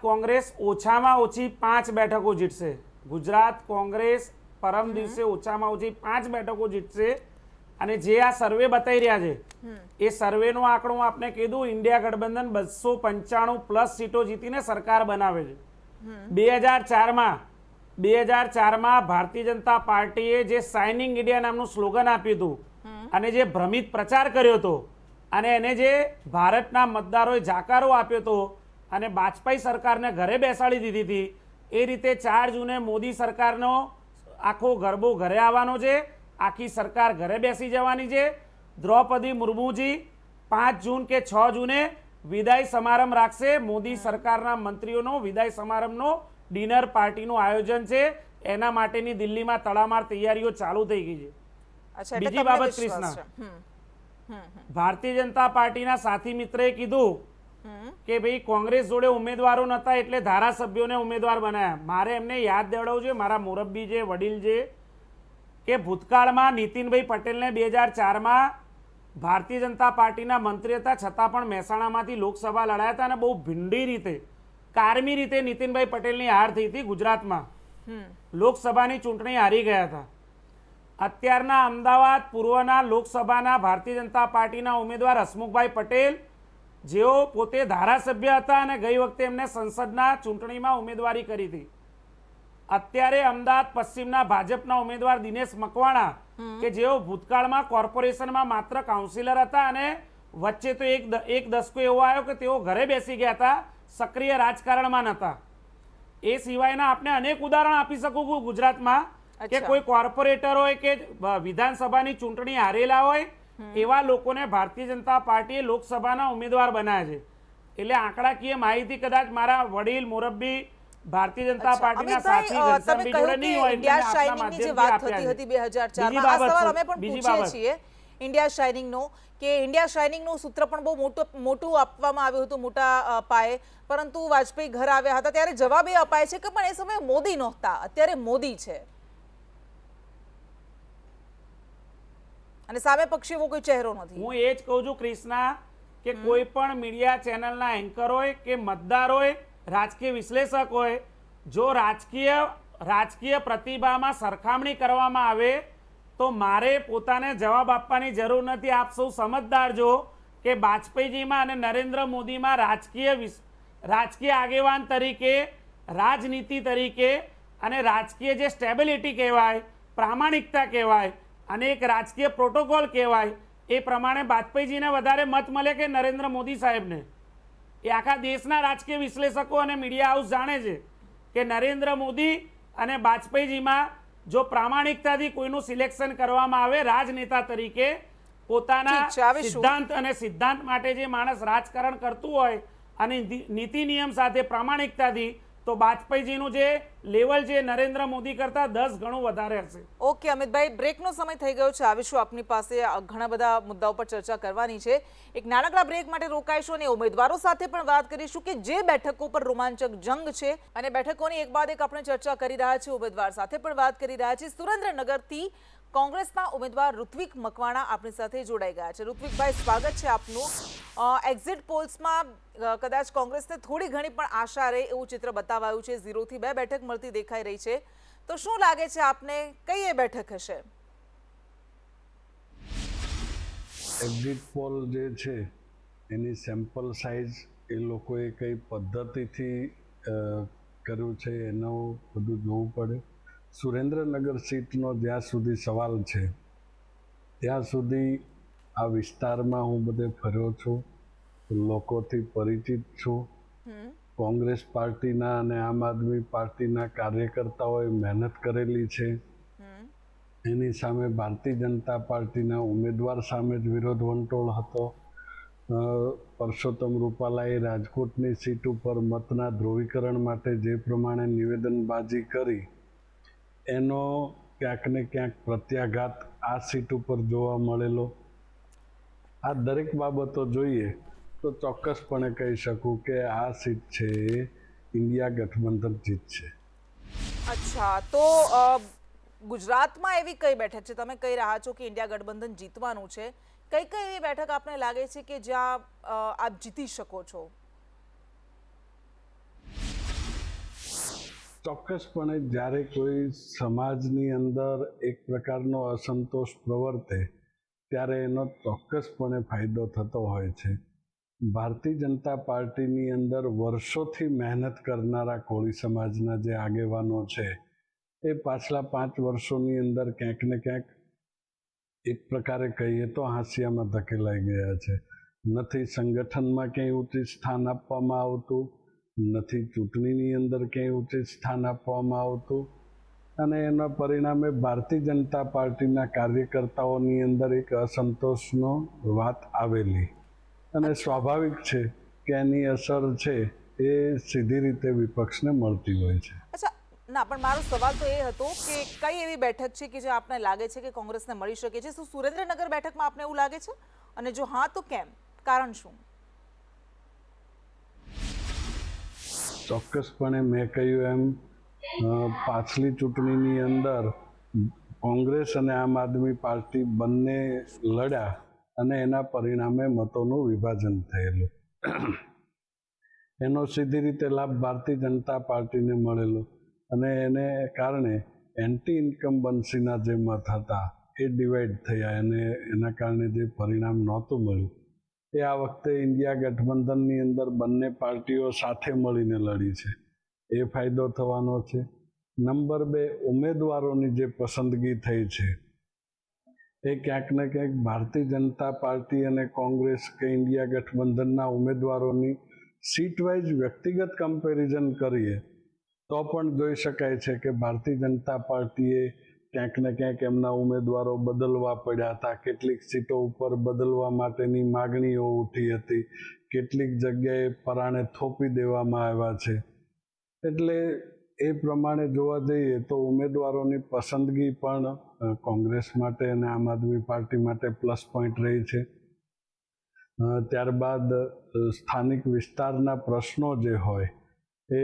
કોંગ્રેસ ઓછામાં ઓછી 5 બેઠકો જીતશે. ગુજરાત કોંગ્રેસ પરમ દિવસે ઓછામાં ઓછી 5 બેઠકો જીતશે. અને જે આ સર્વે બતાવી રહ્યા છે એ સર્વેનો આંકડો હું આપને કીધું, ઇન્ડિયા ગઠબંધન 295+ સીટો જીતીને સરકાર બનાવે છે. 2004માં ભારતીય જનતા પાર્ટીએ જે શાઇનિંગ ઇન્ડિયા નામનું સ્લોગન આપ્યું હતું અને જે ભ્રમિત પ્રચાર કર્યો હતો અને એને જે ભારતના મતદારોએ જાકારો આપ્યો હતો અને વાજપેયી સરકારને ઘરે બેસાડી દીધી હતી, એ રીતે 4 જૂને મોદી સરકારનો આખો ગરબો ઘરે આવવાનો છે, આખી સરકાર ઘરે બેસી જવાની છે. દ્રૌપદી મુર્મુજી 5 જૂન કે 6 જૂને વિદાય સમારંભ રાખશે. મોદી સરકારના મંત્રીઓનો વિદાય સમારંભનો ડિનર પાર્ટીનું આયોજન છે, એના માટેની દિલ્હીમાં તડામાર તૈયારીઓ ચાલુ થઈ ગઈ છે. બીજી બાબત ક્રિષ્ના, ભારતીય જનતા પાર્ટીના સાથી મિત્રએ કીધું કે ભાઈ કોંગ્રેસ જોડે ઉમેદવારો નતા એટલે ધારાસભ્યોને ઉમેદવાર બનાવ્યા. મારે એમને યાદ દેવડાવવું છે, મારા મોરબ્બી જે વડીલ છે, કે ભૂતકાળમાં નીતિનભાઈ પટેલને 2004માં ભારતીય જનતા પાર્ટીના મંત્રી હતા છતાં પણ મહેસાણામાંથી લોકસભા લડાયા હતા અને બહુ ભીંડી રીતે, કારમી રીતે નીતિનભાઈ પટેલની હાર થઈ હતી. ગુજરાતમાં લોકસભાની ચૂંટણી હારી ગયા હતા. અત્યારના અમદાવાદ પૂર્વના લોકસભાના ભારતીય જનતા પાર્ટીના ઉમેદવાર હસમુખભાઈ પટેલ, જેઓ પોતે ધારાસભ્ય હતા અને ગઈ વખતે એમને સંસદના ચૂંટણીમાં ઉમેદવારી કરી હતી. અત્યારે અમદાવાદ પશ્ચિમના ભાજપના ઉમેદવાર દિનેશ મકવાણા, કે જેઓ ભૂતકાળમાં કોર્પોરેશનમાં માત્ર કાઉન્સિલર હતા અને વચ્ચે તો એક દશકો એવો આવ્યો કે તેઓ ઘરે બેસી ગયા હતા, સક્રિય રાજકારણમાં નહોતા. એ સિવાયના આપણે અનેક ઉદાહરણ આપી શકું ગુજરાતમાં કે કોઈ કોર્પોરેટર હોય કે વિધાનસભાની ચૂંટણી હારેલા હોય એવા લોકોને ભારતીય જનતા પાર્ટીએ લોકસભાના ઉમેદવાર બનાવ્યા છે. એટલે આંકડાકીય માહિતી કદાચ મારા વડીલ મોરબ્બી ભારતીય જનતા પાર્ટીના સાથી ઘનશ્યામભાઈ જોડે નહીં હોય. ઇન્ડિયા શાઇનિંગની જે વાત થતી હતી 2004માં, આ સવાલ અમે પણ પૂછીએ છીએ ઇન્ડિયા શાઇનિંગનો, કે ઇન્ડિયા શાઇનિંગનું સૂત્ર પણ બહુ મોટું આપવામાં આવ્યું હતું મોટા પાયે, પરંતુ વાજપેયી ઘર આવ્યા હતા ત્યારે જવાબ એ અપાય છે કે પણ એ સમયે મોદી નહોતા, અત્યારે મોદી છે અને સામે પક્ષી એવો કોઈ ચહેરો નથી. હું એ જ કહું છું ક્રિષ્ના કે કોઈ પણ મીડિયા ચેનલના એન્કર હોય કે મતદાર હોય, રાજકીય વિશ્લેષક હોય, જો રાજકીય પ્રતિભામાં સરખામણી કરવામાં આવે તો મારે પોતાને જવાબ આપવાની જરૂર નથી. આપ સૌ સમજદાર જો કે વાજપેયીજીમાં અને નરેન્દ્ર મોદીમાં રાજકીય આગેવાન તરીકે, રાજનીતિ તરીકે અને રાજકીય જે સ્ટેબિલિટી કહેવાય, પ્રામાણિકતા કહેવાય, અને એક રાજકીય પ્રોટોકોલ કહેવાય એ પ્રમાણે વાજપેયીજીને વધારે મત મળે કે નરેન્દ્ર મોદી સાહેબને, એ આખા દેશના રાજકીય વિશ્લેષકો અને મીડિયા હાઉસ જાણે છે કે નરેન્દ્ર મોદી અને વાજપેયીજીમાં જો પ્રામાણિકતાથી કોઈનું સિલેક્શન કરવામાં આવે રાજનેતા તરીકે, પોતાના ઠીક છે, આવીશું. સિદ્ધાંત અને સિદ્ધાંત માટે જે માણસ રાજકારણ કરતું હોય અને નીતિ નિયમ સાથે પ્રામાણિકતાથી, તો વાજપેયીજીનું જે લેવલ છે નરેન્દ્ર મોદી કરતા 10 ગણું વધારે હશે. ઓકે અમિતભાઈ, બ્રેકનો સમય થઈ ગયો છે, આવીશું આપની પાસે. ઘણા બધા મુદ્દાઓ પર ચર્ચા કરવાની છે. એક નાનકડા બ્રેક માટે રોકાઈશું અને ઉમેદવારો સાથે પણ વાત કરીશું કે જે બેઠકો પર રોમાંચક જંગ છે, અને બેઠકોની એક બાદ એક આપણે ચર્ચા કરી રહ્યા છીએ, ઉમેદવાર સાથે પણ વાત કરી રહ્યા છીએ. સુરેન્દ્રનગરથી કોંગ્રેસના ઉમેદવાર ઋત્વિક મકવાણા આપણી સાથે જોડાઈ ગયા છે. ઋત્વિકભાઈ, સ્વાગત છે આપનું. એક્ઝિટ પોલ્સમાં કદાચ કોંગ્રેસને થોડી ઘણી પણ આશા રહે એવું ચિત્ર બતાવાયું છે. 0 થી 2 બેઠક મળતી દેખાઈ રહી છે. તો શું લાગે છે આપને, કઈ એ બેઠક હશે? એક્ઝિટ પોલ જે છે એની સેમ્પલ સાઇઝ એ લોકોએ કઈ પદ્ધતિથી કર્યું છે એનું બધું જોવું પડે. સુરેન્દ્રનગર સીટનો જ્યાં સુધી સવાલ છે ત્યાં સુધી આ વિસ્તારમાં હું બધે ફર્યો છું, લોકોથી પરિચિત છું. કોંગ્રેસ પાર્ટીના અને આમ આદમી પાર્ટીના કાર્યકર્તાઓએ મહેનત કરેલી છે. એની સામે ભારતીય જનતા પાર્ટીના ઉમેદવાર સામે જ વિરોધ વંટોળ હતો. પરસોત્તમ રૂપાલાએ રાજકોટની સીટ ઉપર મતના ધ્રુવીકરણ માટે જે પ્રમાણે નિવેદનબાજી કરી એનો ક્યાંક ને ક્યાંક પ્રત્યાઘાત આ સીટ ઉપર જોવા મળેલો. આ દરેક બાબતો જોઈએ તો ચોક્કસપણે કહી શકું કે આ સીટ છે એ ઇન્ડિયા ગઠબંધન જીતશે. અચ્છા, તો ગુજરાતમાં એવી કઈ બેઠક છે, તમે કહી રહ્યા છો કે ઇન્ડિયા ગઠબંધન જીતવાનું છે, કઈ કઈ એવી બેઠક આપને લાગે છે કે જ્યાં આપ જીતી શકો છો? ચોક્કસપણે જ્યારે કોઈ સમાજની અંદર એક પ્રકારનો અસંતોષ પ્રવર્તે ત્યારે એનો ચોક્કસપણે ફાયદો થતો હોય છે. ભારતીય જનતા પાર્ટીની અંદર વર્ષોથી મહેનત કરનારા કોળી સમાજના જે આગેવાનો છે એ પાછલા 5 વર્ષોની અંદર ક્યાંક ને ક્યાંક એક પ્રકારે કહીએ તો હાંસિયામાં ધકેલાઈ ગયા છે. નથી સંગઠનમાં ક્યાંય ઉચિત સ્થાન આપવામાં આવતું, નથી ચૂંટણીની અંદર ક્યાંય ઉચિત સ્થાન આપવામાં આવતું, અને એના પરિણામે ભારતીય જનતા પાર્ટીના કાર્યકર્તાઓની અંદર એક અસંતોષનો વાત આવેલી, અને સ્વાભાવિક છે કે એની અસર છે એ સીધી રીતે વિપક્ષને મળતી હોય છે. અચ્છા, ના, પણ મારો સવાલ તો એ હતો કે કઈ એવી બેઠક છે કે જે આપને લાગે છે કે કોંગ્રેસને મળી શકે છે? શું સુરેન્દ્રનગર બેઠકમાં આપને એવું લાગે છે? અને જો હા તો કેમ, કારણ શું? ચોક્કસપણે મેં કહ્યું એમ પાછલી ચૂંટણીની અંદર કોંગ્રેસ અને આમ આદમી પાર્ટી બંને લડ્યા અને એના પરિણામે મતોનું વિભાજન થયેલું. એનો સીધી રીતે લાભ ભારતીય જનતા પાર્ટીને મળેલો, અને એને કારણે એન્ટી ઇન્કમ્બન્સીના જે મત હતા એ ડિવાઈડ થયા, અને એના કારણે જે પરિણામ નહોતું મળ્યું એ આ વખતે ઇન્ડિયા ગઠબંધનની અંદર બંને પાર્ટીઓ સાથે મળીને લડી છે, એ ફાયદો થવાનો છે. નંબર 2, ઉમેદવારોની જે પસંદગી થઈ છે એ ક્યાંક ને ક્યાંક ભારતીય જનતા પાર્ટી અને કોંગ્રેસ કે ઇન્ડિયા ગઠબંધનના ઉમેદવારોની સીટ વાઇઝ વ્યક્તિગત કમ્પેરિઝન કરીએ તો પણ જોઈ શકાય છે કે ભારતીય જનતા પાર્ટીએ ક્યાંક ને ક્યાંક એમના ઉમેદવારો બદલવા પડ્યા હતા. કેટલીક સીટો ઉપર બદલવા માટેની માગણીઓ ઉઠી હતી, કેટલીક જગ્યાએ પરાણે થોપી દેવામાં આવ્યા છે. એટલે એ પ્રમાણે જોવા જઈએ તો ઉમેદવારોની પસંદગી પણ કોંગ્રેસ માટે અને આમ આદમી પાર્ટી માટે પ્લસ પોઈન્ટ રહી છે. ત્યારબાદ સ્થાનિક વિસ્તારના પ્રશ્નો જે હોય એ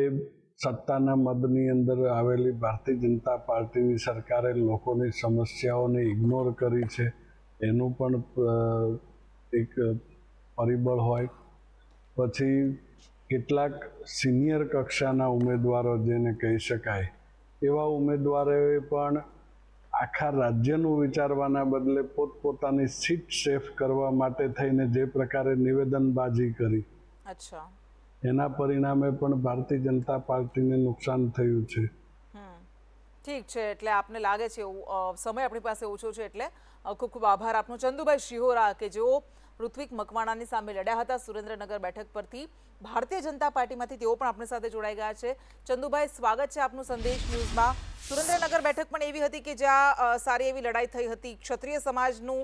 સત્તાના મદની અંદર આવેલી ભારતીય જનતા પાર્ટીની સરકારે લોકોની સમસ્યાઓને ઇગ્નોર કરી છે, એનું પણ એક પરિબળ હોય. પછી કેટલાક સિનિયર કક્ષાના ઉમેદવારો જેને કહી શકાય એવા ઉમેદવારોએ પણ આખા રાજ્યનું વિચારવાના બદલે પોતપોતાની સીટ સેફ કરવા માટે થઈને જે પ્રકારે નિવેદનબાજી કરી, અચ્છા, એના પરિણામે પણ ભારતીય જનતા પાર્ટીને નુકસાન થયું છે. ઠીક છે, એટલે આપને લાગે છે એવું સમય આપણી પાસે ઓછો છે, એટલે ખૂબ ખૂબ આભાર આપનો. ચંદુભાઈ શિહોરા કે જેઓ ઋત્વિક મકવાણાની સામે લડ્યા હતા સુરેન્દ્રનગર બેઠક પરથી ભારતીય જનતા પાર્ટીમાંથી, તેઓ પણ આપણી સાથે જોડાઈ ગયા છે. ચંદુભાઈ, સ્વાગત છે આપનું સંદેશ ન્યૂઝમાં. સુરેન્દ્રનગર બેઠક પણ એવી હતી કે જ્યાં સારી એવી લડાઈ થઈ હતી. ક્ષત્રિય સમાજનું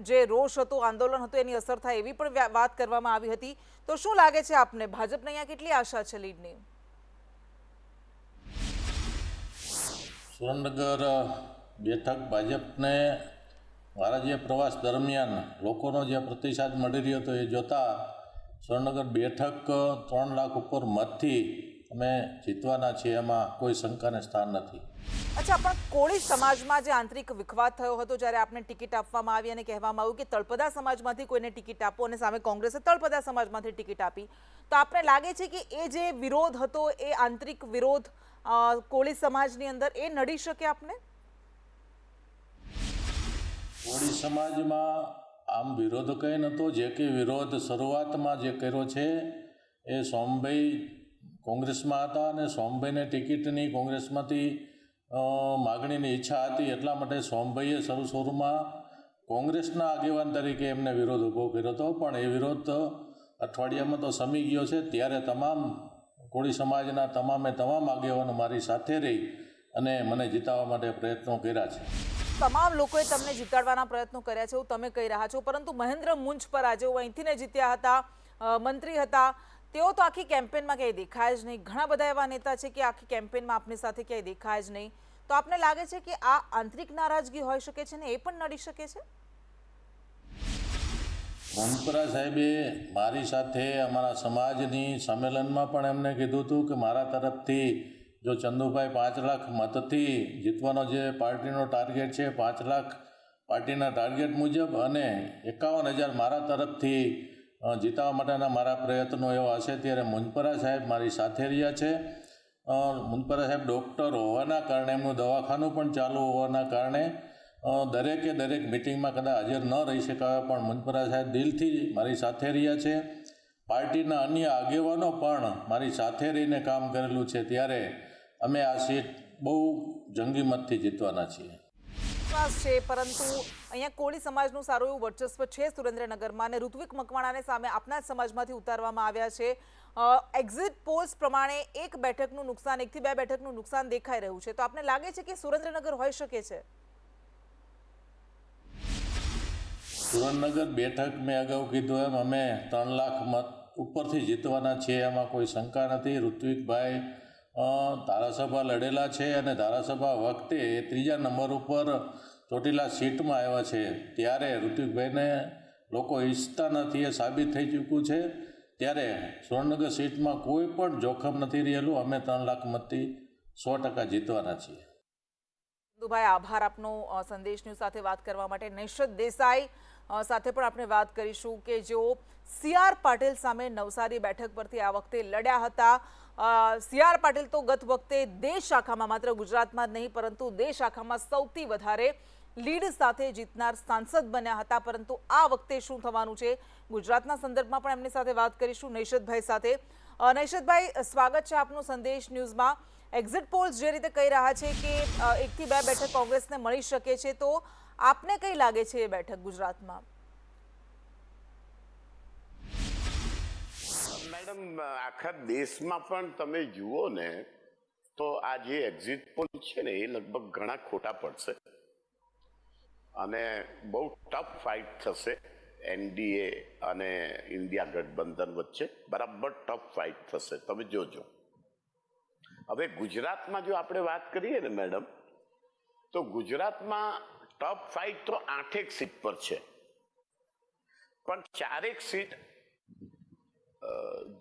જે રોષ હતો, આંદોલન હતું, એની અસર થાય એવી પણ વાત કરવામાં આવી હતી. તો શું લાગે છે આપને, ભાજપને અહીંયા કેટલી આશા છે લીડની? સુરેન્દ્રનગર બેઠક ભાજપને મારા જે પ્રવાસ દરમિયાન લોકોનો જે પ્રતિસાદ મળી રહ્યો હતો એ જોતાં સુરેન્દ્રનગર બેઠક 3 લાખ ઉપર મતથી અમે જીતવાના છીએ, એમાં કોઈ શંકાને સ્થાન નથી. અચ્છા, પણ કોળી સમાજમાં જે આંતરિક વિખવાદ થયો હતો જ્યારે આપને ટિકિટ આપવામાં આવી અને કહેવામાં આવ્યું કે તળપદા સમાજમાંથી કોઈને ટિકિટ આપો, અને સામે કોંગ્રેસે તળપદા સમાજમાંથી ટિકિટ આપી, તો આપને લાગે છે કે એ જે વિરોધ હતો, એ આંતરિક વિરોધ કોળી સમાજની અંદર, એ નડી શકે આપને? કોળી સમાજમાં આમ વિરોધ કંઈ નહોતો. જે કે વિરોધ શરૂઆતમાં જે કર્યો છે એ સોમભાઈ કોંગ્રેસમાં હતા અને સોમભાઈને ટિકિટની કોંગ્રેસમાંથી માગણીની ઈચ્છા હતી, એટલા માટે સોમભાઈએ શરૂમાં કોંગ્રેસના આગેવાન તરીકે એમને વિરોધ ઊભો કર્યો હતો. પણ એ વિરોધ અઠવાડિયામાં તો સમી ગયો છે. ત્યારે તમામ કોળી સમાજના તમામ આગેવાનો મારી સાથે રહી અને મને જીતાવવા માટે પ્રયત્નો કર્યા છે. તમામ લોકોએ તમને જીતાડવાના પ્રયત્નો કર્યા છે એવું તમે કહી રહ્યા છો, પરંતુ મહેન્દ્ર મુંજપરા જેઓ અહીંથી ને જીત્યા હતા, મંત્રી હતા, તેઓ તો આખી કેમ્પેનમાં ક્યાંય દેખાય જ નહીં. ઘણા બધા એવા નેતા છે કે આખી કેમ્પેનમાં આપની સાથે ક્યાંય દેખાય જ નહીં. તો આપને લાગે છે કે આ આંતરિક નારાજગી હોઈ શકે છે ને એ પણ નડી શકે છે? મુંજપરા સાહેબે મારી સાથે અમારા સમાજની સંમેલનમાં પણ એમને કીધું હતું કે મારા તરફથી જો ચંદુભાઈ 5 લાખ મતથી જીતવાનો જે પાર્ટીનો ટાર્ગેટ છે, 5 લાખ પાર્ટીના ટાર્ગેટ મુજબ અને 51,000 મારા તરફથી જીતવા માટેના મારા પ્રયત્નો એવા હશે. ત્યારે મુંજપરા સાહેબ મારી સાથે રહ્યા છે. મુંજપરા સાહેબ ડૉક્ટર હોવાના કારણે, એમનું દવાખાનું પણ ચાલુ હોવાના કારણે દરેક મિટિંગમાં કદાચ હાજર ન રહી શકાય, પણ મુંજપરા સાહેબ દિલથી મારી સાથે રહ્યા છે. પાર્ટીના અન્ય આગેવાનો પણ મારી સાથે રહીને કામ કરેલું છે. ત્યારે અમે આ સીટ બહુ જંગી મતથી જીતવાના છીએ. વિશ્વાસ છે, પરંતુ અહીંયા કોળી સમાજનું સારું એવું વર્ચસ્વ છે સુરેન્દ્રનગરમાં, અને ઋત્વિક મકવાણાને સામે આપના જ સમાજમાંથી ઉતારવામાં આવ્યા છે. એક્ઝિટ પોલ્સ પ્રમાણે 1 બેઠકનું નુકસાન, 1 થી 2 બેઠકનું નુકસાન દેખાઈ રહ્યું છે. તો આપને લાગે છે કે સુરેન્દ્રનગર હોઈ શકે છે? સુરેન્દ્રનગર બેઠક મેં અગાઉ કીધું એમ અમે 3 લાખ મત ઉપરથી જીતવાના છીએ, એમાં કોઈ શંકા નથી. ઋત્વિકભાઈ ધારાસભા લડેલા છે અને ધારાસભા વખતે 3જા નંબર ઉપર ચોટીલા સીટમાં આવ્યા છે. ત્યારે ઋત્વિકભાઈને લોકો ઈચ્છતા નથી, એ સાબિત થઈ ચૂક્યું છે. ત્યારે સુરેન્દ્રનગર સીટમાં કોઈ પણ જોખમ નથી રહેલું. અમે 3 લાખ મતથી 100% જીતવાના છીએ. ભાઈ, આભાર આપનો સંદેશ ન્યૂઝ સાથે વાત કરવા માટે. નૈશદ દેસાઈ સાથે પણ આપણે વાત કરીશું કે જેઓ CR પાટીલ સામે નવસારી બેઠક પરથી આ વખતે લડ્યા હતા. CR પાટીલ તો ગત વખતે દેશ શાખામાં, માત્ર ગુજરાતમાં જ નહીં પરંતુ દેશ શાખામાં સૌથી વધારે લીડ સાથે જીતનાર સાંસદ બન્યા હતા. પરંતુ આ વખતે શું થવાનું છે, ગુજરાતના સંદર્ભમાં પણ એમની સાથે વાત કરીશું, નૈશદભાઈ સાથે. નૈશદભાઈ, સ્વાગત છે આપનું સંદેશ ન્યૂઝમાં. એક્ઝિટ પોલ્સ જે રીતે કહી રહ્યા છે કે 1 થી 2 બેઠક કોંગ્રેસને મળી શકે છે, તો આપને કઈ લાગે છે એ બેઠક ગુજરાતમાં? મેડમ, આખા દેશમાં પણ તમે જુઓ ને તો આ જે એક્ઝિટ પોલ છે ને એ લગભગ ઘણા ખોટા પડશે અને બહુ ટફ ફાઇટ થશે NDA અને ઇન્ડિયા ગઠબંધન વચ્ચે. બરાબર ટફ ફાઇટ થશે, તમે જોજો. હવે ગુજરાતમાં જો આપણે વાત કરીએ ને મેડમ, તો ગુજરાતમાં ટફ ફાઇટ તો 8 સીટ પર છે, પણ 4 સીટ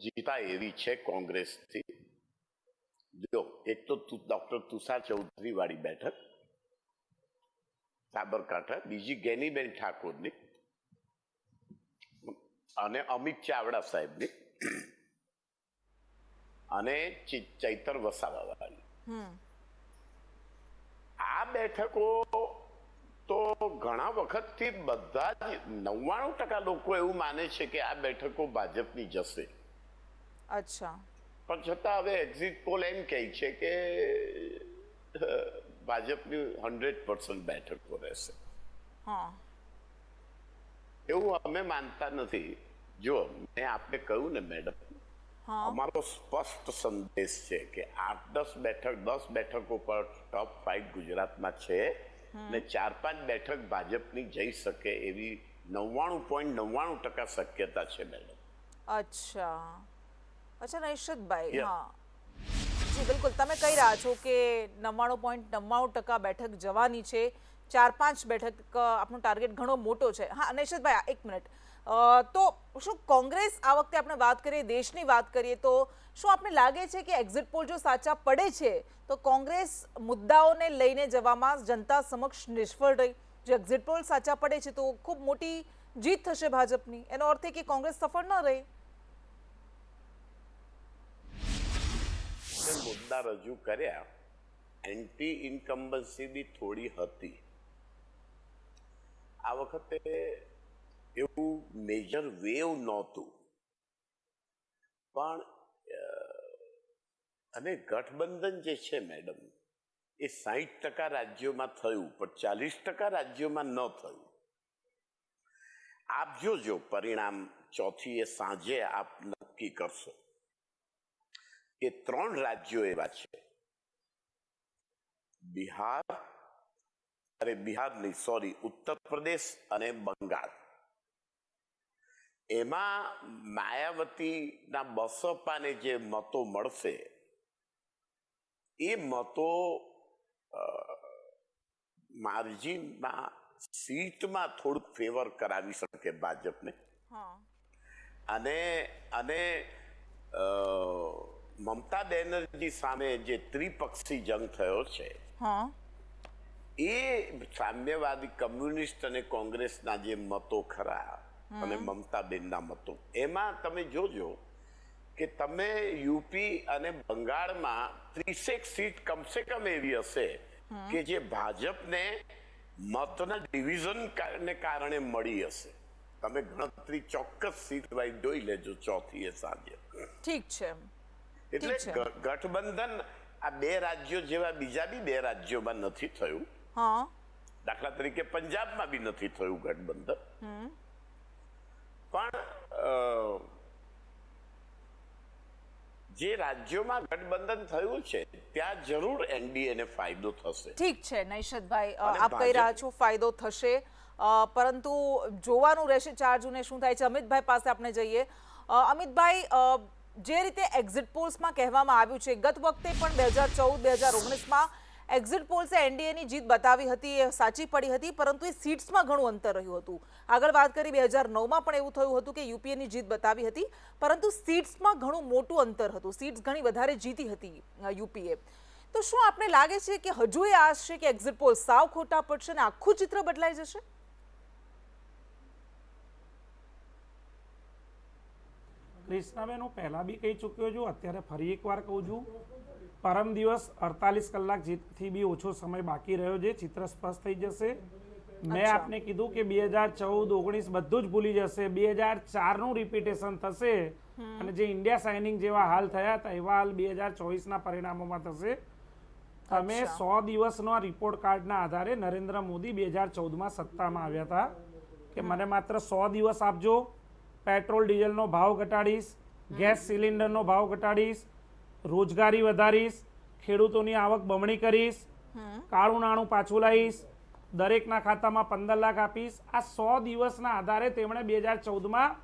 જીતા એવી છે કોંગ્રેસથી. જો એક તો ડોક્ટર તુષાર ચૌધરી વાળી બેઠક સાબરકાંઠા, બીજી ગેનીબેન ઠાકોરની અને અમિત ચાવડા સાહેબની અને ચૈતર વસાવા વાળી. આ બેઠકો તો ઘણા વખતથી બધા જ 99% લોકો એવું માને છે કે આ બેઠકો ભાજપની જશે. અચ્છા. પણ છતાં હવે એક્ઝિટ પોલ એમ કહે છે કે ભાજપની 100% બેઠકો રહેશે. હા એવું અમે માનતા નથી. જો મેં આપને કહ્યું ને મેડમ, હા અમારો સ્પષ્ટ સંદેશ છે કે 10 બેઠકો પર ટોપ 5 ગુજરાતમાં છે ને 4-5 બેઠક ભાજપની જઈ શકે એવી 99.99% શક્યતા છે મેડમ. અચ્છા નૈશદભાઈ, Yeah. હા જી બિલકુલ, તમે કહી રહ્યા છો કે 99.99% બેઠક જવાની છે, 4-5 બેઠક આપણો ટાર્ગેટ ઘણો મોટો છે. હા નૈશદભાઈ, એક મિનિટ, તો શું કોંગ્રેસ આ વખતે આપણે વાત કરીએ, દેશની વાત કરીએ, તો શું આપને લાગે છે કે એક્ઝિટ પોલ જો સાચા પડે છે તો કોંગ્રેસ મુદ્દાઓને લઈને જવામાં જનતા સમક્ષ નિષ્ફળ રહી? જો એક્ઝિટ પોલ સાચા પડે છે તો ખૂબ મોટી જીત થશે ભાજપની, એનો અર્થ એ કે કોંગ્રેસ સફળ ન રહી. મુદ્દા રજૂ કર્યા, એન્ટી ઇન્કમ્બન્સી બી થોડી હતી. આ વખતે એવું મેજર વેવ નહોતું, પણ અને ગઠબંધન જે છે મેડમ એ 60% રાજ્યોમાં થયું પણ 40% રાજ્યોમાં ન થયું. આપ જોજો પરિણામ ચોથીએ સાંજે આપ નક્કી કરશો કે 3 રાજ્યો એવા છે, ઉત્તર પ્રદેશ અને બંગાળ. એમાં માયાવતીના બસપાને જે મતો મળશે એ મતો માર્જિનમાં સીટમાં થોડુંક ફેવર કરાવી શકે ભાજપને. અને મમતા બેનર્જી સામે જે ત્રિપક્ષી જંગ થયો છે એ સામ્યવાદી કમ્યુનિસ્ટ અને કોંગ્રેસના જે મતો ખરા અને મમતા બેનના મતો, એમાં તમે જોજો કે તમે યુપી અને બંગાળમાં 30 સીટ કમસે કમ એવી હશે કે જે ભાજપને મતના ડિવિઝન ને કારણે મળી હશે. તમે ગણતરી ચોક્કસ સીટ વાઇઝ જોઈ લેજો ચોથીએ સાંજે. ઠીક છે. એટલે ગઠબંધન આ 2 રાજ્યો જેવા બીજા બી 2 રાજ્યોમાં નથી થયું. હા દાખલા તરીકે પંજાબમાં બી નથી થયું ગઠબંધન. પણ જે રાજ્યોમાં ગઠબંધન થયું છે ત્યાં જરૂર એનડીએને ફાયદો થશે. ઠીક છે નૈશદભાઈ, આપ કહી રહ્યા છો ફાયદો થશે, પરંતુ જોવાનું રહેશે 4 જૂને શું થાય છે. અમિતભાઈ પાસે આપણે જઈએ. અમિતભાઈ, જે રીતે એક્ઝિટ પોલ્સમાં કહેવામાં આવ્યું છે, ગત વખતે પણ 2014-2019માં એક્ઝિટ પોલ્સે એનડીએની જીત બતાવી હતી, એ સાચી પડી હતી, પરંતુ એ સીટ્સમાં ઘણું અંતર રહ્યું હતું. આગળ વાત કરી 2009માં પણ એવું થયું હતું કે યુપીએની જીત બતાવી હતી, પરંતુ સીટ્સમાં ઘણું મોટું અંતર હતું, સીટ્સ ઘણી વધારે જીતી હતી યુપીએ. તો શું આપને લાગે છે કે હજુ એ આશ છે કે એક્ઝિટ પોલ સાવ ખોટા પડશે અને આખું ચિત્ર બદલાઈ જશે? કૃષ્ણાબેન, હું પહેલાં બી કહી ચૂક્યો છું, અત્યારે ફરી એકવાર કહું છું, પરમ દિવસ 48 કલાક જેથી બી ઓછો સમય બાકી રહ્યો છે, ચિત્ર સ્પષ્ટ થઈ જશે. મેં આપને કીધું કે 2014-19 બધું જ ભૂલી જશે, 2004નું રિપીટેશન થશે અને જે ઇન્ડિયા સાઇનિંગ જેવા હાલ થયા હતા એવા હાલ 2024ના પરિણામોમાં થશે. તમે 100 દિવસનો રિપોર્ટ કાર્ડના આધારે નરેન્દ્ર મોદી 2014માં સત્તામાં આવ્યા હતા કે મને માત્ર 100 દિવસ આપજો, પેટ્રોલ ડીઝલનો ભાવ ઘટાડીશ, ગેસ સિલિન્ડરનો ભાવ ઘટાડીશ, રોજગારી વધારીશ, ખેડૂતોની આવક બમણી કરીશ, કાળું નાણું પાછું લાવીશ, દરેકના ખાતામાં 15 લાખ આપીશ. આ 100 દિવસના આધારે તેમણે 2014માં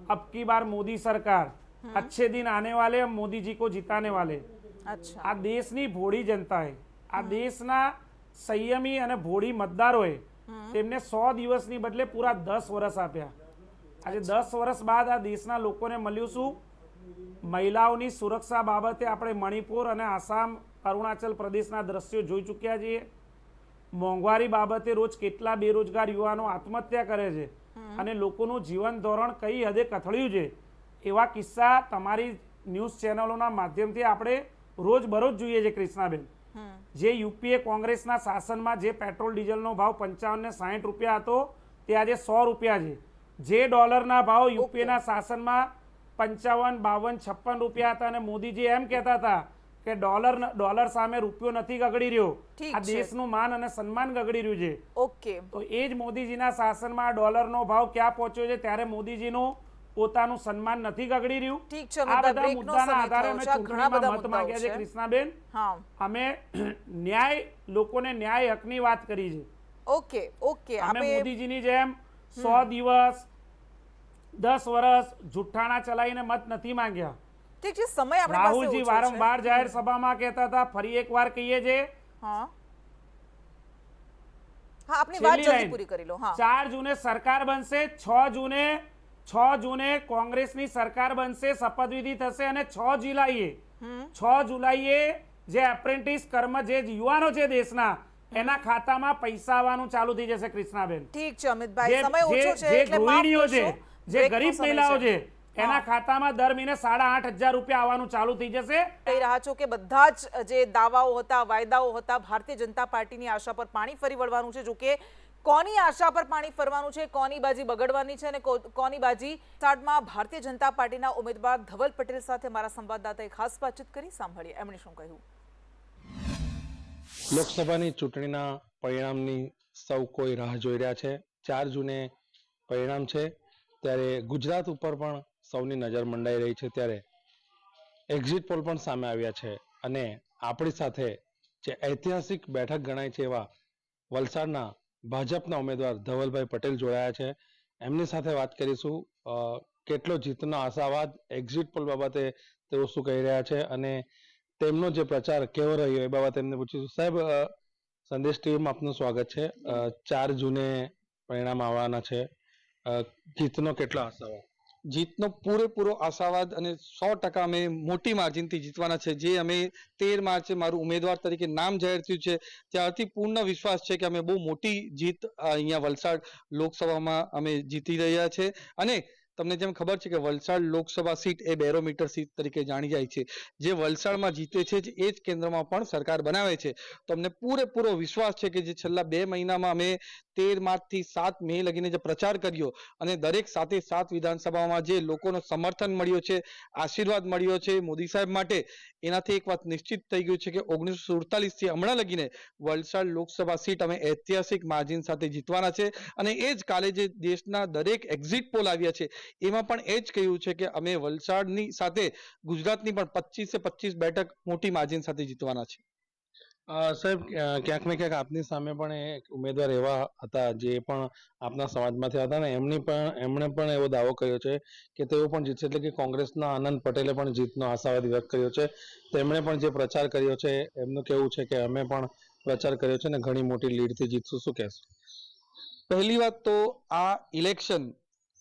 અબકી બાર મોદી સરકાર, अच्छे दिन आने वाले, हम मोदी जी को जिताने वाले. આ દેશની ભોળી જનતાએ, આ દેશના સંયમી અને ભોળી મતદારોએ તેમને 100 દિવસની બદલે પૂરા 10 વર્ષ આપ્યા. આજે 10 વર્ષ બાદ આ દેશના લોકોને મળ્યું શું? મહિલાઓની સુરક્ષા બાબતે આપણે મણિપુર અને આસામ, અરુણાચલ પ્રદેશના દ્રશ્યો જોઈ ચૂક્યા છીએ. મોંઘવારી બાબતે રોજ કેટલા બેરોજગાર યુવાનો આત્મહત્યા કરે છે અને લોકોનું જીવન ધોરણ કઈ હદે કથળ્યું છે, એવા કિસ્સા તમારી ન્યૂઝ ચેનલોના માધ્યમથી આપણે રોજબરોજ જોઈએ છે. કૃષ્ણાબેન, જે યુપીએ કોંગ્રેસના શાસનમાં જે પેટ્રોલ ડીઝલનો ભાવ 55 ને 60 રૂપિયા હતો તે આજે 100 રૂપિયા છે. જે ડોલરના ભાવ યુપીએના શાસનમાં 55, 52, 56 રૂપિયા હતા અને મોદીજી એમ કહેતા હતા કે ડોલર સામે રૂપિયો નથી ગગડી રહ્યો, ઠીક આ છે. દેશનું માન અને સન્માન ગગડી રહ્યું છે. ઓકે, તો એ જ મોદીજીના શાસનમાં ડોલરનો ભાવ ક્યાં પહોંચ્યો છે, ત્યારે મોદીજીનું પોતાનું સન્માન નથી ગગડી રહ્યું. ઠીક છે, આ અમિતભાઈ, બધા બ્રેકનો મુદ્દાના સમય આધારે થયો અમે છે. આ ઘણા બધા ચૂંટણીમાં મત મુદ્દાઓ માંગ્યા છે છે. કૃષ્ણાબેન. હા, અમે ન્યાય, લોકોને ન્યાય હકની વાત કરી છે. Okay okay. અમે આપણે મોદીજીની જેમ 100 દિવસ 10 વર્ષ જુઠ્ઠાણા ચલાવીને મત નથી માંગ્યા. ઠીક છે, સમય આપણી પાસે રાહુલજી ઓછો છે. વારંવાર જાહેર સભામાં કહેતા હતા, ફરી એકવાર કહીએ છે, હા હા, આપની વાત છેલ્લી જલ્દી લાઈન. પૂરી કરી લો. હા, 4 જૂને સરકાર બનશે, 6 જૂને કોંગ્રેસની સરકાર બનશે, શપથવિધિ થશે અને 6 જુલાઈએ જે એપ્રેન્ટિસ કર્મ જે યુવાનો છે દેશના, એના ખાતામાં પૈસા આવવાનું ચાલુ થઈ જશે કૃષ્ણાબેન. ઠીક છે અમિતભાઈ, જે સમય ઓછો છે જે એટલે માફ ગૃહિણીઓ કરશો. છે, જે બ્રેકનો ગરીબ સમય મહિલાઓ છે. છે, એના ખાતામાં દર મહિને 8,500 રૂપિયા આવવાનું ચાલુ થઈ જશે. કહી રહ્યા છો કે બધા જ જે દાવાઓ હતા, વાયદાઓ હતા, ભારતીય જનતા પાર્ટીની આશા પર પાણી ફરી વળવાનું છે. જો કે કોની આશા પર પાણી ફરવાનું છે, કોની બાજી બગડવાની છે અને કોની બાજી સ્ટાર્ટમાં ભારતીય જનતા પાર્ટીના ઉમેદવાર ધવલ પટેલ સાથે મારા સંવાદદાતાએ ખાસ વાતચીત કરી. સાંભળીએ એમણે શું કહ્યું. લોકસભાની ચૂંટણીના પરિણામની સૌ કોઈ રાહ જોઈ રહ્યા છે. 4 જૂને પરિણામ છે, ત્યારે ગુજરાત ઉપર પણ સૌની નજર મંડાઈ રહી છે. ત્યારે એક્ઝિટ પોલ પણ સામે આવ્યા છે અને આપણી સાથે જે ઐતિહાસિક બેઠક ગણાય છે એવા વલસાડના ભાજપના ઉમેદવાર ધવલભાઈ પટેલ જોડાયા છે. એમની સાથે વાત કરીશું. કેટલો જીતનો આશાવાદ, એક્ઝિટ પોલ બાબતે તેઓ શું કહી રહ્યા છે અને તેમનો જે પ્રચાર કેવો રહ્યો એ બાબતે એમને પૂછીશું. સાહેબ, સંદેશ ટીવીમાં આપનું સ્વાગત છે. 4 જૂને પરિણામ આવવાના છે, જીતનો કેટલો આશાવાદ? જીતનો પૂરેપૂરો આશાવાદ અને 100% અમે મોટી માર્જિનથી જીતવાના છે. જે અમે 13 માર્ચે મારું ઉમેદવાર તરીકે નામ જાહેર થયું છે ત્યારથી પૂર્ણ વિશ્વાસ છે કે અમે બહુ મોટી જીત અહીંયા વલસાડ લોકસભામાં અમે જીતી રહ્યા છે. અને તમને જેમ ખબર છે કે વલસાડ લોકસભા સીટ એ બેરોમીટર સીટ તરીકે જાણી જાય છે. જે વલસાડમાં જીતે છે એ જ કેન્દ્રમાં પણ સરકાર બનાવે છે. તો અમને પૂરેપૂરો વિશ્વાસ છે કે જે છેલ્લા 2 મહિનામાં અમે 13 માર્ચથી 7 મે લગીને જે પ્રચાર કર્યો અને દરેક 7 વિધાનસભામાં જે લોકોનો સમર્થન મળ્યો છે, આશીર્વાદ મળ્યો છે મોદી સાહેબ માટે, એનાથી એક વાત નિશ્ચિત થઈ ગયું છે કે 1947 થી હમણાં લગીને વલસાડ લોકસભા સીટ અમે ઐતિહાસિક માર્જિન સાથે જીતવાના છે. અને એ જ કાલે જે દેશના દરેક એક્ઝિટ પોલ આવ્યા છે એમાં પણ એ જ કહ્યું છે કે અમે વલસાડની સાથે ગુજરાતની પણ 25 બેઠક મોટી માર્જિન સાથે જીતવાના છે. સાહેબ, ક્યાંક ને ક્યાંક આપની સામે પણ એક ઉમેદવાર એવા હતા જે પણ આપના સમાજમાંથી હતા ને એમણે પણ એવો દાવો કર્યો છે કે તેઓ પણ જીતશે. એટલે કે કોંગ્રેસના આનંદ પટેલે પણ જીતનો આશાવાદ વ્યક્ત કર્યો છે. તેમણે પણ જે પ્રચાર કર્યો છે એમનું કહેવું છે કે અમે પણ પ્રચાર કર્યો છે ને ઘણી મોટી લીડથી જીતશું. શું કહેશો? પહેલી વાત તો આ ઇલેક્શન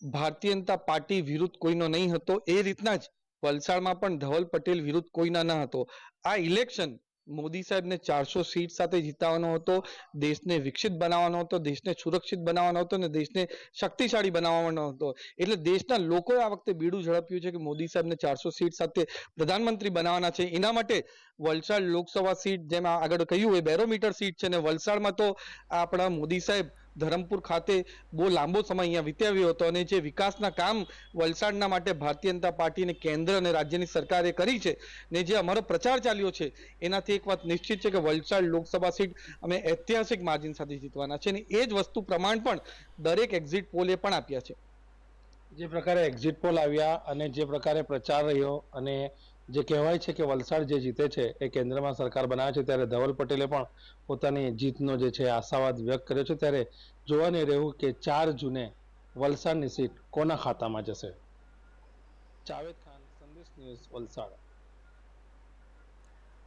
ભારતીય જનતા પાર્ટી વિરુદ્ધ કોઈનો નહીં હતો. એ રીતના જ વલસાડમાં પણ ધવલ પટેલ વિરુદ્ધ કોઈના ન હતો. આ ઇલેક્શન મોદી સાહેબને 400 સીટ સાથે જીતાવાનો હતો, દેશને વિકસિત બનાવવાનો હતો, દેશને સુરક્ષિત બનાવવાનો હતો અને દેશને શક્તિશાળી બનાવવાનો હતો. એટલે દેશના લોકોએ આ વખતે બીડું ઝડપ્યું છે કે મોદી સાહેબને 400 સીટ સાથે પ્રધાનમંત્રી બનાવવાના છે. એના માટે વલસાડ લોકસભા સીટ જેમ આગળ કહ્યું એ બેરોમીટર સીટ છે. અને વલસાડમાં તો આપણા મોદી સાહેબ ધરમપુર ખાતે બહુ લાંબો સમય અહીંયા વિતાવ્યો હતો અને જે વિકાસના કામ વલસાડના માટે ભારતીય જનતા પાર્ટી અને કેન્દ્ર અને રાજ્યની સરકારે કરી છે ને જે અમારો પ્રચાર ચાલ્યો છે એનાથી એક વાત નિશ્ચિત છે કે વલસાડ લોકસભા સીટ અમે ઐતિહાસિક માર્જિન સાથે જીતવાના છે. અને એ જ વસ્તુ પ્રમાણ પણ દરેક એક્ઝિટ પોલે પણ આપ્યા છે. જે પ્રકારે એક્ઝિટ પોલ આવ્યા અને જે પ્રકારે પ્રચાર રહ્યો અને જે કહેવાય છે કે વલસાડ જે જીતે છે એ કેન્દ્રમાં સરકાર બનાવે છે, ત્યારે ધવલ પટેલે પણ પોતાની જીતનો જે છે આશાવાદ વ્યક્ત કર્યો છે. ત્યારે જોવાનું રહ્યું કે 4 જૂને વલસાડની સીટ કોના ખાતામાં જશે. જાવેદ ખાન, સંદેશ ન્યૂઝ, વલસાડ.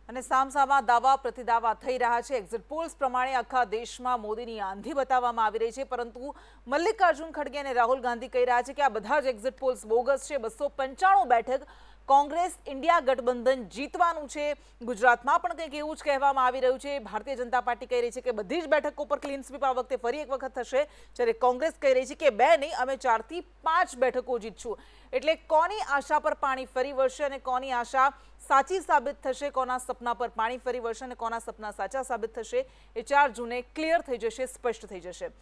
અને સામસામા દાવા પ્રતિદાવા થઈ રહ્યા છે. એક્ઝિટ પોલ્સ પ્રમાણે આખા દેશમાં મોદીની આંધી બતાવવામાં આવી રહી છે, પરંતુ મલ્લિકાર્જુન ખડગે અને રાહુલ ગાંધી કહી રહ્યા છે કે આ બધા જ એક્ઝિટ પોલ્સ બોગસ છે. 295 બેઠક કોંગ્રેસ ઇન્ડિયા ગઠબંધન જીતવાનું છે. ગુજરાતમાં પણ કંઈક એવું જ કહેવામાં આવી રહ્યું છે. ભારતીય જનતા પાર્ટી કહી રહી છે કે બધી જ બેઠકો પર ક્લીન સ્વીપ આ વખતે ફરી એક વખત થશે, જ્યારે કોંગ્રેસ કહી રહી છે કે 2 નહીં, અમે 4 થી 5 બેઠકો જીતશું. એટલે કોની આશા પર પાણી ફરી વળશે અને કોની આશા સાચી સાબિત થશે, કોના સપના પર પાણી ફરી વળશે અને કોના સપના સાચા સાબિત થશે, એ 4 જૂને ક્લિયર થઈ જશે, સ્પષ્ટ થઈ જશે.